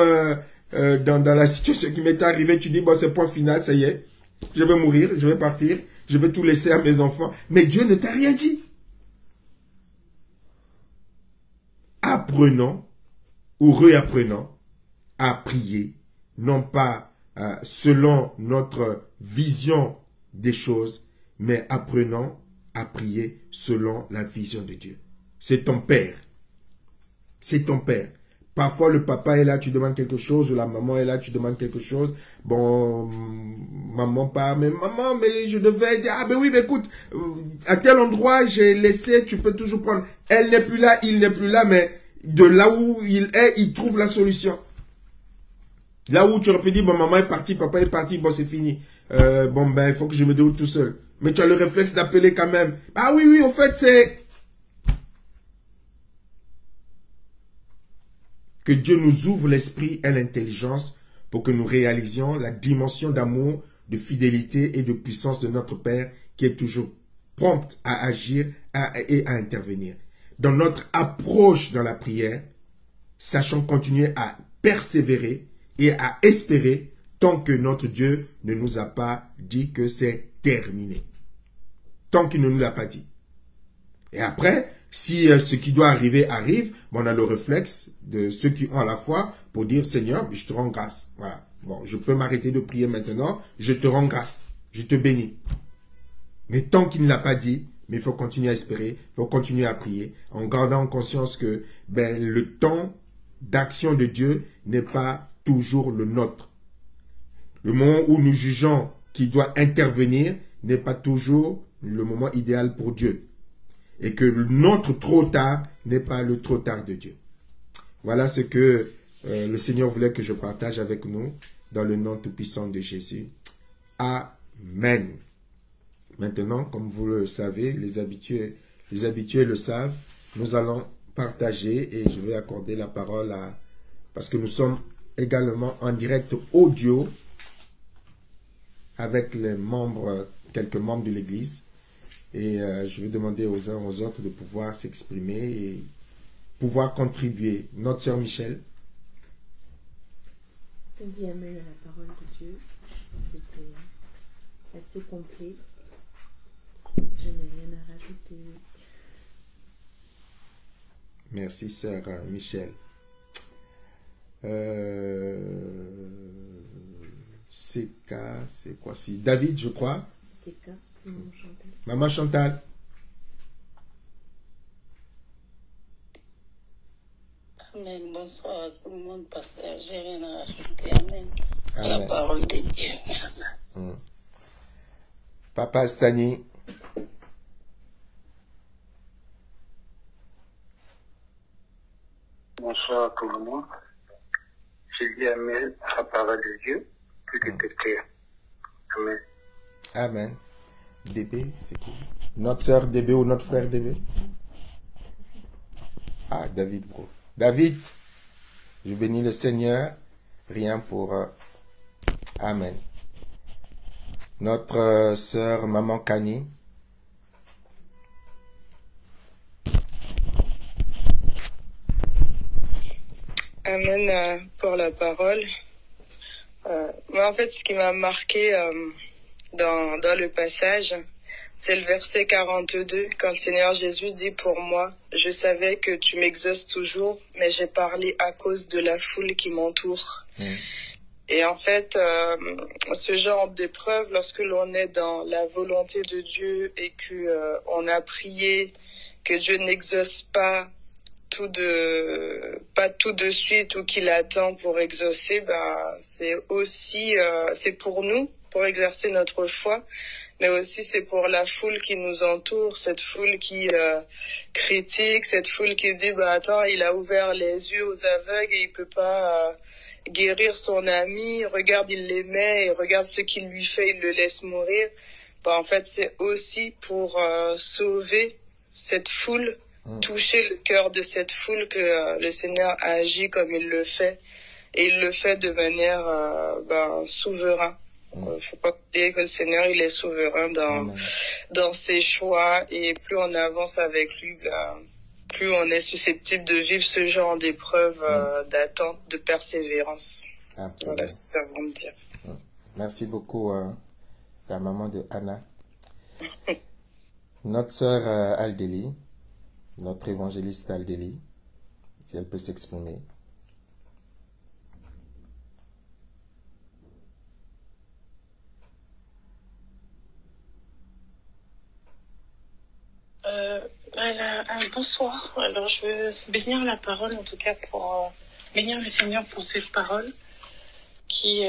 dans la situation qui m'est arrivée. Tu dis, bon, c'est point final, ça y est, je vais mourir, je vais partir, je vais tout laisser à mes enfants. Mais Dieu ne t'a rien dit. Apprenons ou réapprenons à prier, non pas selon notre vision des choses, mais apprenons à prier selon la vision de Dieu. C'est ton père. C'est ton père. Parfois, le papa est là, tu demandes quelque chose, ou la maman est là, tu demandes quelque chose. Bon, maman part, mais maman, mais je devais dire, ah ben oui, mais écoute, à quel endroit j'ai laissé, tu peux toujours prendre. Elle n'est plus là, il n'est plus là, mais de là où il est, il trouve la solution. Là où tu aurais pu dire, bon, maman est partie, papa est parti, bon, c'est fini. Bon, ben, il faut que je me débrouille tout seul. Mais tu as le réflexe d'appeler quand même. Ah oui, oui, en fait, c'est... Que Dieu nous ouvre l'esprit et l'intelligence pour que nous réalisions la dimension d'amour, de fidélité et de puissance de notre Père qui est toujours prompt à agir et à intervenir. Dans notre approche dans la prière, sachons continuer à persévérer et à espérer tant que notre Dieu ne nous a pas dit que c'est terminé. Tant qu'il ne nous l'a pas dit. Et après, si ce qui doit arriver arrive, on a le réflexe de ceux qui ont la foi pour dire, Seigneur, je te rends grâce. Voilà. Bon, je peux m'arrêter de prier maintenant, je te rends grâce, je te bénis. Mais tant qu'il ne l'a pas dit, mais il faut continuer à espérer, il faut continuer à prier, en gardant en conscience que le temps d'action de Dieu n'est pas toujours le nôtre. Le moment où nous jugeons qu'il doit intervenir n'est pas toujours le moment idéal pour Dieu. Et que notre trop tard n'est pas le trop tard de Dieu. Voilà ce que le Seigneur voulait que je partage avec nous dans le nom tout-puissant de Jésus. Amen. Maintenant, comme vous le savez, les habitués le savent, nous allons partager et je vais accorder la parole à... Parce que nous sommes également en direct audio avec les membres, quelques membres de l'Église. Et je vais demander aux uns aux autres de pouvoir s'exprimer et pouvoir contribuer. Notre sœur Michel. Je dis amen à la parole de Dieu. C'était assez complet. Je n'ai rien à rajouter. Merci, sœur Michel. CK, c'est quoi? C'est David, je crois. CK, Maman Chantal. Maman Chantal. Amen. Bonsoir à tout le monde, pasteur. J'ai rien à rajouter. Amen. À la parole de Dieu. Merci. Papa Stani. Bonsoir à tout le monde. Je dis Amen à la parole de Dieu, tout est clair. Amen. Amen. DB, c'est qui? Notre sœur DB ou notre frère DB? Ah, David, bro. David, je bénis le Seigneur. Rien pour... Amen. Notre sœur Maman Kani. Amen pour la parole. Moi, en fait, ce qui m'a marqué dans le passage, c'est le verset 42, quand le Seigneur Jésus dit pour moi, je savais que tu m'exauces toujours, mais j'ai parlé à cause de la foule qui m'entoure. Et en fait, ce genre d'épreuve, lorsque l'on est dans la volonté de Dieu et que on a prié que Dieu n'exauce pas tout de suite ou qu'il attend pour exaucer, c'est aussi c'est pour nous, pour exercer notre foi, mais aussi c'est pour la foule qui nous entoure, cette foule qui critique, cette foule qui dit attends, il a ouvert les yeux aux aveugles et il peut pas guérir son ami, regarde, il l'aimait et regarde ce qu'il lui fait, il le laisse mourir. En fait, c'est aussi pour sauver cette foule, toucher le cœur de cette foule que le Seigneur agit comme il le fait. Et il le fait de manière souverain. Faut pas oublier que le Seigneur, il est souverain dans ses choix. Et plus on avance avec lui, plus on est susceptible de vivre ce genre d'épreuve d'attente, de persévérance. Voilà ce que ça veut me dire. Merci beaucoup, la maman de Anna. Notre sœur Aldélie, notre évangéliste Aldélie, si elle peut s'exprimer. Bonsoir. Alors, je veux bénir la parole, en tout cas pour bénir le Seigneur pour cette parole qui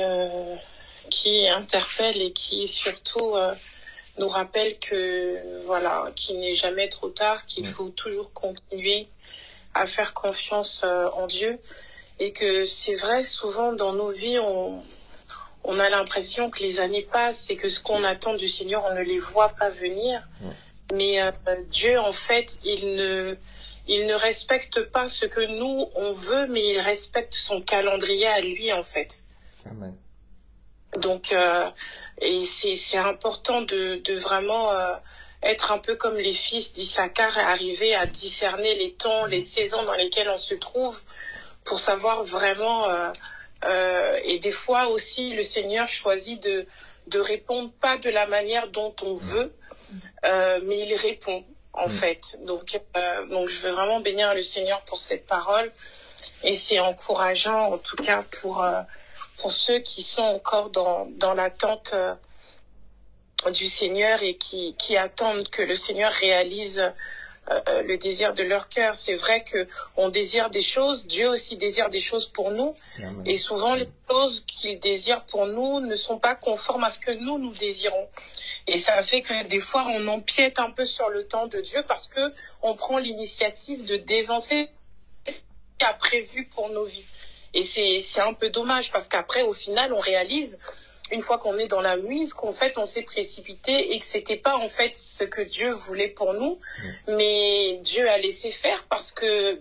interpelle et qui surtout nous rappelle que voilà, qu'il n'est jamais trop tard, qu'il faut toujours continuer à faire confiance en Dieu et que c'est vrai, souvent dans nos vies, on a l'impression que les années passent et que ce qu'on attend du Seigneur, on ne les voit pas venir. Mais Dieu, en fait, il ne respecte pas ce que nous, on veut, mais il respecte son calendrier à lui, en fait. Amen. Donc, et c'est important de vraiment être un peu comme les fils d'Issachar et arriver à discerner les temps, les saisons dans lesquelles on se trouve pour savoir vraiment... et des fois aussi, le Seigneur choisit de répondre pas de la manière dont on veut, mais il répond en fait. Donc je veux vraiment bénir le Seigneur pour cette parole et c'est encourageant en tout cas pour ceux qui sont encore dans l'attente du Seigneur et qui attendent que le Seigneur réalise le désir de leur cœur. C'est vrai que on désire des choses, Dieu aussi désire des choses pour nous. Amen. Et souvent les choses qu'il désire pour nous ne sont pas conformes à ce que nous désirons. Et ça fait que des fois on empiète un peu sur le temps de Dieu parce que on prend l'initiative de dévancer ce qu'il a prévu pour nos vies. Et c'est un peu dommage parce qu'après au final on réalise une fois qu'on est dans la mouise, qu'en fait, on s'est précipité et que c'était pas, en fait, ce que Dieu voulait pour nous, mais Dieu a laissé faire parce que,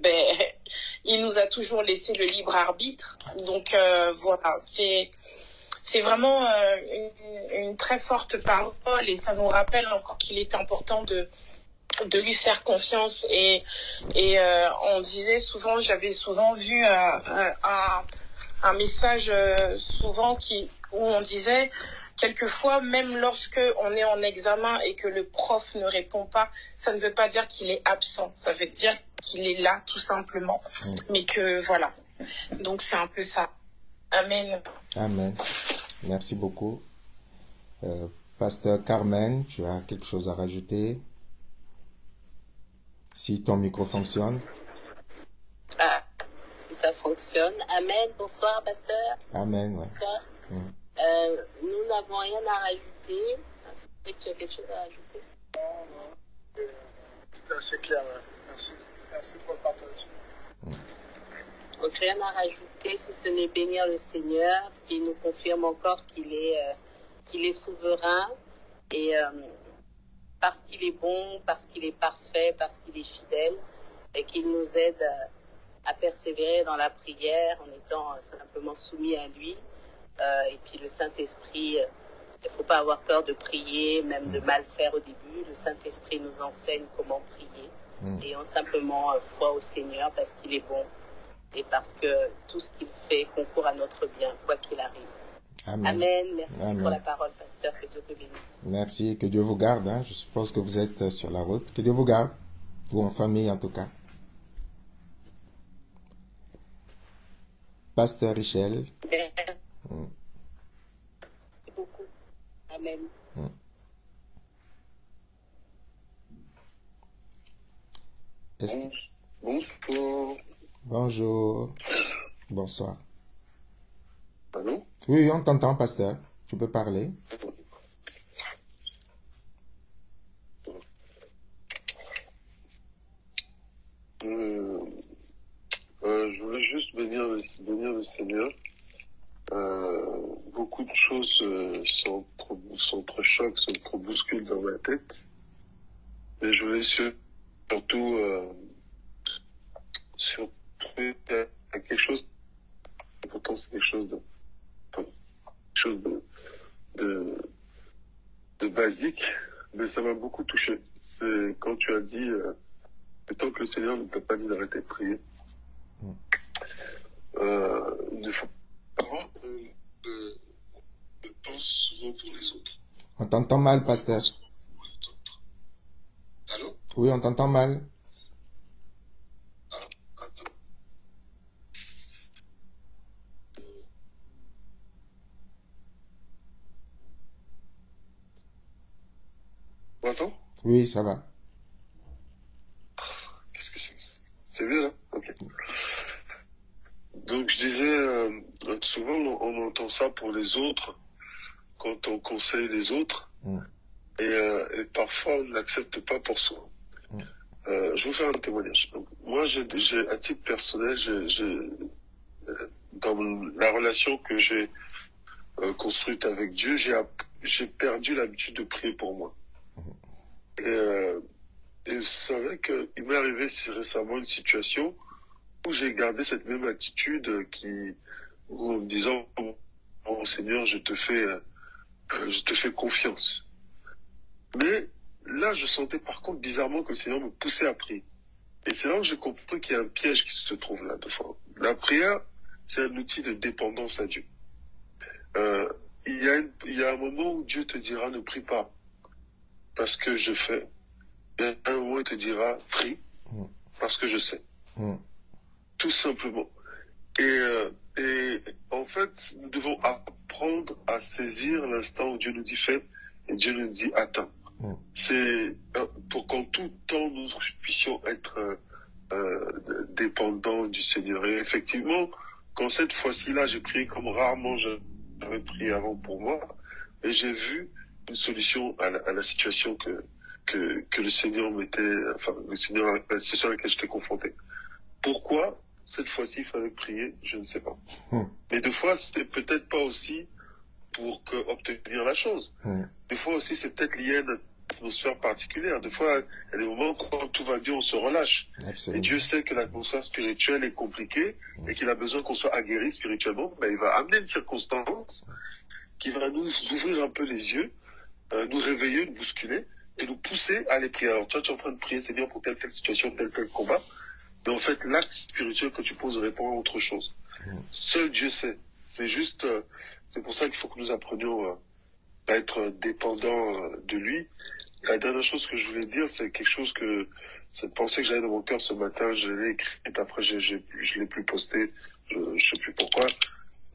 il nous a toujours laissé le libre arbitre. Donc, voilà. C'est vraiment une très forte parole et ça nous rappelle encore qu'il est important de lui faire confiance et on disait souvent, j'avais souvent vu un message souvent où on disait quelquefois même lorsque on est en examen et que le prof ne répond pas, ça ne veut pas dire qu'il est absent, ça veut dire qu'il est là tout simplement, mais que voilà. Donc c'est un peu ça. Amen. Amen. Merci beaucoup. Pasteur Carmen, tu as quelque chose à rajouter? Si ton micro fonctionne. Si ça fonctionne. Amen. Bonsoir, pasteur. Amen. Ouais. Bonsoir. Nous n'avons rien à rajouter. Est-ce que tu as quelque chose à rajouter? Non. C'est assez clair. Merci. Merci pour le partage. Donc rien à rajouter si ce n'est bénir le Seigneur qui nous confirme encore qu'il est souverain et parce qu'il est bon, parce qu'il est parfait, parce qu'il est fidèle, et qu'il nous aide à persévérer dans la prière en étant simplement soumis à lui. Et puis le Saint-Esprit, il ne faut pas avoir peur de prier, même de mal faire au début. Le Saint-Esprit nous enseigne comment prier. Ayons simplement foi au Seigneur parce qu'il est bon et parce que tout ce qu'il fait concourt à notre bien, quoi qu'il arrive. Amen. Amen. Merci Amen. pour la parole, pasteur. Que Dieu te bénisse. Merci, que Dieu vous garde. Hein. Je suppose que vous êtes sur la route. Que Dieu vous garde, vous en famille en tout cas. Pasteur Richel. Merci beaucoup. Amen. Bonjour. Bonjour. Bonsoir. Allô? Oui, on t'entend, pasteur. Tu peux parler. Je voulais juste bénir le Seigneur. Beaucoup de choses s'entrechoquent, s'entrebousculent dans ma tête. Et je voulais surtout quelque chose. Pourtant, c'est quelque chose de basique, mais ça m'a beaucoup touché. C'est quand tu as dit tant que le Seigneur ne t'a pas dit d'arrêter de prier. Il ne faut pas avoir de temps souvent pour les autres. On t'entend mal, pasteur. Allô? Oui, on t'entend mal. Attends. Attends? Oui, ça va. Qu'est-ce que c'est? C'est bien, là? Ok. Donc, je disais, souvent, on entend ça pour les autres, quand on conseille les autres, et parfois, on ne l'accepte pas pour soi. Je vais vous faire un témoignage. Donc, moi, à titre personnel, dans la relation que j'ai construite avec Dieu, j'ai perdu l'habitude de prier pour moi. Et vous savez qu'il m'est arrivé récemment une situation où j'ai gardé cette même attitude en me disant, oh Seigneur, je te fais confiance. Mais là, je sentais par contre bizarrement que le Seigneur me poussait à prier. Et c'est là où j'ai compris qu'il y a un piège qui se trouve là, de fois. La prière, c'est un outil de dépendance à Dieu. Il y a un moment où Dieu te dira, ne prie pas, parce que je fais. Il y a un moment où il te dira, prie, parce que je sais. Tout simplement. Et en fait, nous devons apprendre à saisir l'instant où Dieu nous dit fais et Dieu nous dit attends. C'est pour qu'en tout temps nous puissions être dépendants du Seigneur. Et effectivement, quand cette fois-ci-là, j'ai prié comme rarement j'avais prié avant pour moi, et j'ai vu une solution à la situation que le Seigneur la situation à laquelle j'étais confronté. Pourquoi cette fois-ci il fallait prier, je ne sais pas. Mais des fois, c'est peut-être pas aussi pour obtenir la chose. Des fois aussi, c'est peut-être lié à une atmosphère particulière. Des fois, il y a des moments quand tout va bien, on se relâche. Absolument. Et Dieu sait que l'atmosphère spirituelle est compliquée et qu'il a besoin qu'on soit aguerri spirituellement. Ben, il va amener une circonstance qui va nous ouvrir un peu les yeux, nous réveiller, nous bousculer et nous pousser à aller prier. Alors toi, tu es en train de prier, Seigneur, pour telle situation, tel combat. Mais en fait, l'acte spirituel que tu poses répond à autre chose. Seul Dieu sait. C'est juste, c'est pour ça qu'il faut que nous apprenions à être dépendants de lui. La dernière chose que je voulais dire, c'est quelque chose cette pensée que j'avais dans mon cœur ce matin, je l'ai écrite, après je l'ai plus postée, je sais plus pourquoi.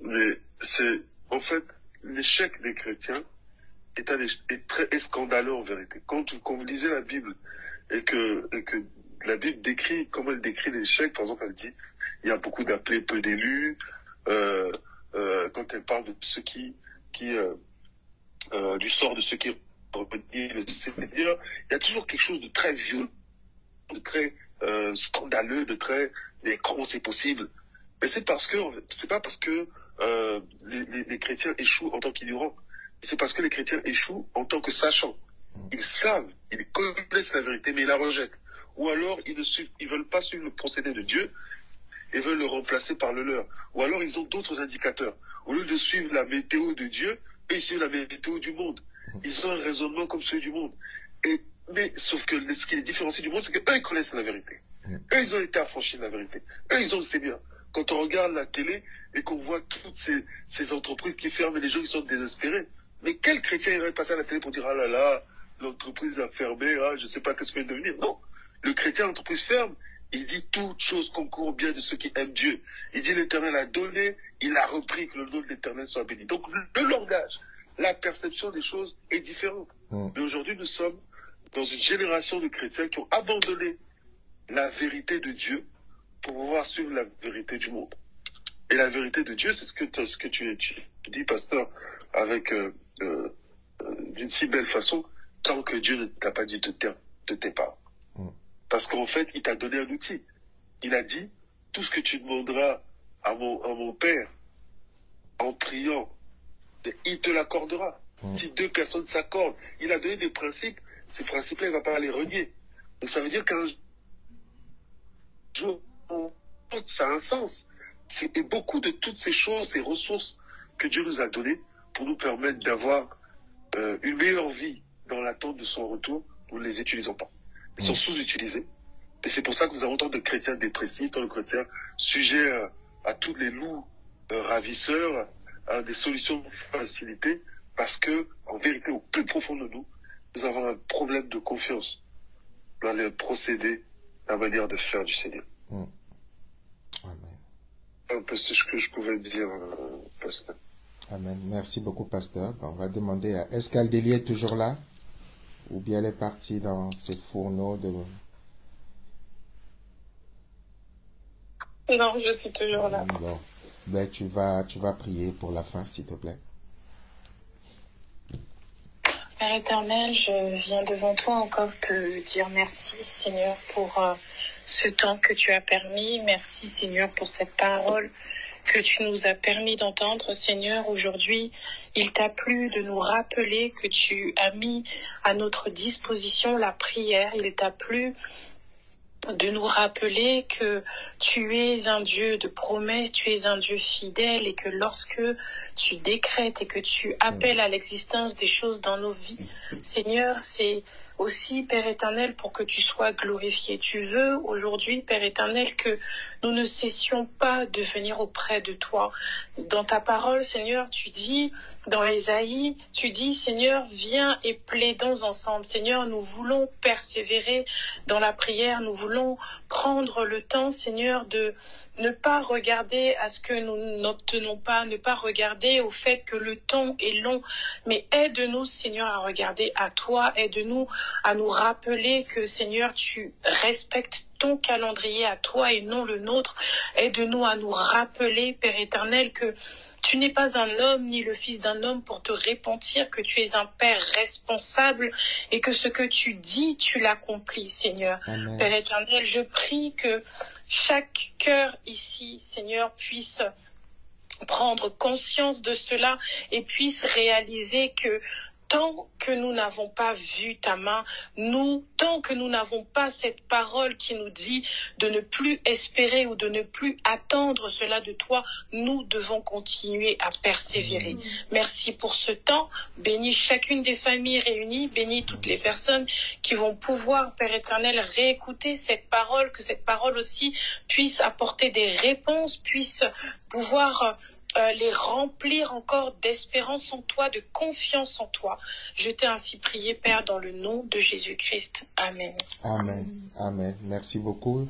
Mais c'est, en fait, l'échec des chrétiens est très scandaleux en vérité. Quand vous lisez la Bible et que la Bible décrit, comment elle décrit l'échec, par exemple, elle dit, il y a beaucoup d'appelés, peu d'élus, quand elle parle de ceux du sort de ceux qui renient le Seigneur, il y a toujours quelque chose de très violent, de très scandaleux, mais comment c'est possible? Mais c'est pas parce que les chrétiens échouent en tant qu'ignorants, c'est parce que les chrétiens échouent en tant que sachants. Ils savent, ils connaissent la vérité, mais ils la rejettent. Ou alors, ils ne veulent pas suivre le procédé de Dieu et veulent le remplacer par le leur. Ou alors, ils ont d'autres indicateurs. Au lieu de suivre la météo de Dieu, ils suivent la météo du monde. Ils ont un raisonnement comme celui du monde. Mais sauf que ce qui les différencie du monde, c'est qu'eux, ils connaissent la vérité. Eux, ils ont été affranchis de la vérité. Eux, ils ont le Seigneur. Quand on regarde la télé et qu'on voit toutes ces entreprises qui ferment et les gens qui sont désespérés, mais quel chrétien irait passer à la télé pour dire « Ah là là, l'entreprise a fermé, ah, je ne sais pas qu'est-ce que je vais devenir ». Non, le chrétien, l'entreprise ferme, il dit toute chose concourt au bien de ceux qui aiment Dieu. Il dit l'Éternel a donné, il a repris, que le nom de l'Éternel soit béni. Donc le langage, la perception des choses est différente. Mais aujourd'hui, nous sommes dans une génération de chrétiens qui ont abandonné la vérité de Dieu pour pouvoir suivre la vérité du monde. Et la vérité de Dieu, c'est ce que tu dis, pasteur, avec d'une si belle façon, tant que Dieu ne t'a pas dit de te tais pas. Parce qu'en fait, il t'a donné un outil. Il a dit, tout ce que tu demanderas à mon Père, en priant, il te l'accordera. Si deux personnes s'accordent, il a donné des principes, ces principes-là, il ne va pas les renier. Donc ça veut dire qu'un jour, ça a un sens. Et beaucoup de toutes ces choses, ces ressources que Dieu nous a données pour nous permettre d'avoir une meilleure vie dans l'attente de son retour, nous ne les utilisons pas. Ils sont sous-utilisés. Et c'est pour ça que nous avons tant de chrétiens dépressifs, tant de chrétiens sujets à tous les loups ravisseurs, à des solutions de facilité, parce que, en vérité, au plus profond de nous, nous avons un problème de confiance dans le procédé, la manière de faire du Seigneur. Amen. Un peu ce que je pouvais dire, pasteur. Amen. Merci beaucoup, pasteur. On va demander à... Est-ce qu'Aldélie est toujours là? Ou bien elle est partie dans ses fourneaux de... Non, je suis toujours là. Bon. Ben, tu vas prier pour la fin, s'il te plaît. Père éternel, je viens devant toi encore te dire merci, Seigneur, pour ce temps que tu as permis. Merci, Seigneur, pour cette parole que tu nous as permis d'entendre, Seigneur. Aujourd'hui, il t'a plu de nous rappeler que tu as mis à notre disposition la prière. Il t'a plu de nous rappeler que tu es un Dieu de promesses, tu es un Dieu fidèle et que lorsque tu décrètes et que tu appelles à l'existence des choses dans nos vies, Seigneur, c'est aussi, Père éternel, pour que tu sois glorifié. Tu veux aujourd'hui, Père éternel, que nous ne cessions pas de venir auprès de toi. Dans ta parole, Seigneur, tu dis, dans Ésaïe, tu dis, Seigneur, viens et plaidons ensemble. Seigneur, nous voulons persévérer dans la prière, nous voulons prendre le temps, Seigneur, de ne pas regarder à ce que nous n'obtenons pas, ne pas regarder au fait que le temps est long, mais aide-nous, Seigneur, à regarder à toi, aide-nous à nous rappeler que, Seigneur, tu respectes ton calendrier à toi et non le nôtre. Aide-nous à nous rappeler, Père éternel, que tu n'es pas un homme ni le fils d'un homme pour te repentir, que tu es un Père responsable et que ce que tu dis, tu l'accomplis, Seigneur. Amen. Père éternel, je prie que chaque cœur ici, Seigneur, puisse prendre conscience de cela et puisse réaliser que tant que nous n'avons pas vu ta main, tant que nous n'avons pas cette parole qui nous dit de ne plus espérer ou de ne plus attendre cela de toi, nous devons continuer à persévérer. Merci pour ce temps. Bénis chacune des familles réunies, bénis toutes les personnes qui vont pouvoir, Père éternel, réécouter cette parole, que cette parole aussi puisse apporter des réponses, puisse pouvoir les remplir encore d'espérance en toi, de confiance en toi. Je t'ai ainsi prié, Père, dans le nom de Jésus-Christ. Amen. Amen. Amen. Merci beaucoup.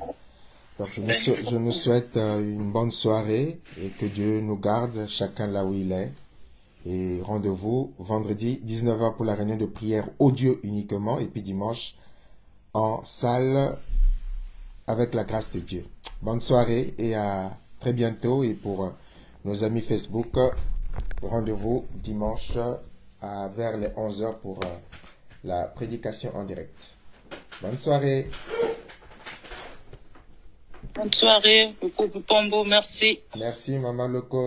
Donc, je nous souhaite une bonne soirée et que Dieu nous garde chacun là où il est. Et rendez-vous vendredi 19h pour la réunion de prière audio uniquement et puis dimanche en salle avec la grâce de Dieu. Bonne soirée et à très bientôt. Et pour nos amis Facebook, rendez-vous dimanche vers les 11h pour la prédication en direct. Bonne soirée. Bonne soirée, Pombo, merci. Merci, Maman Loco.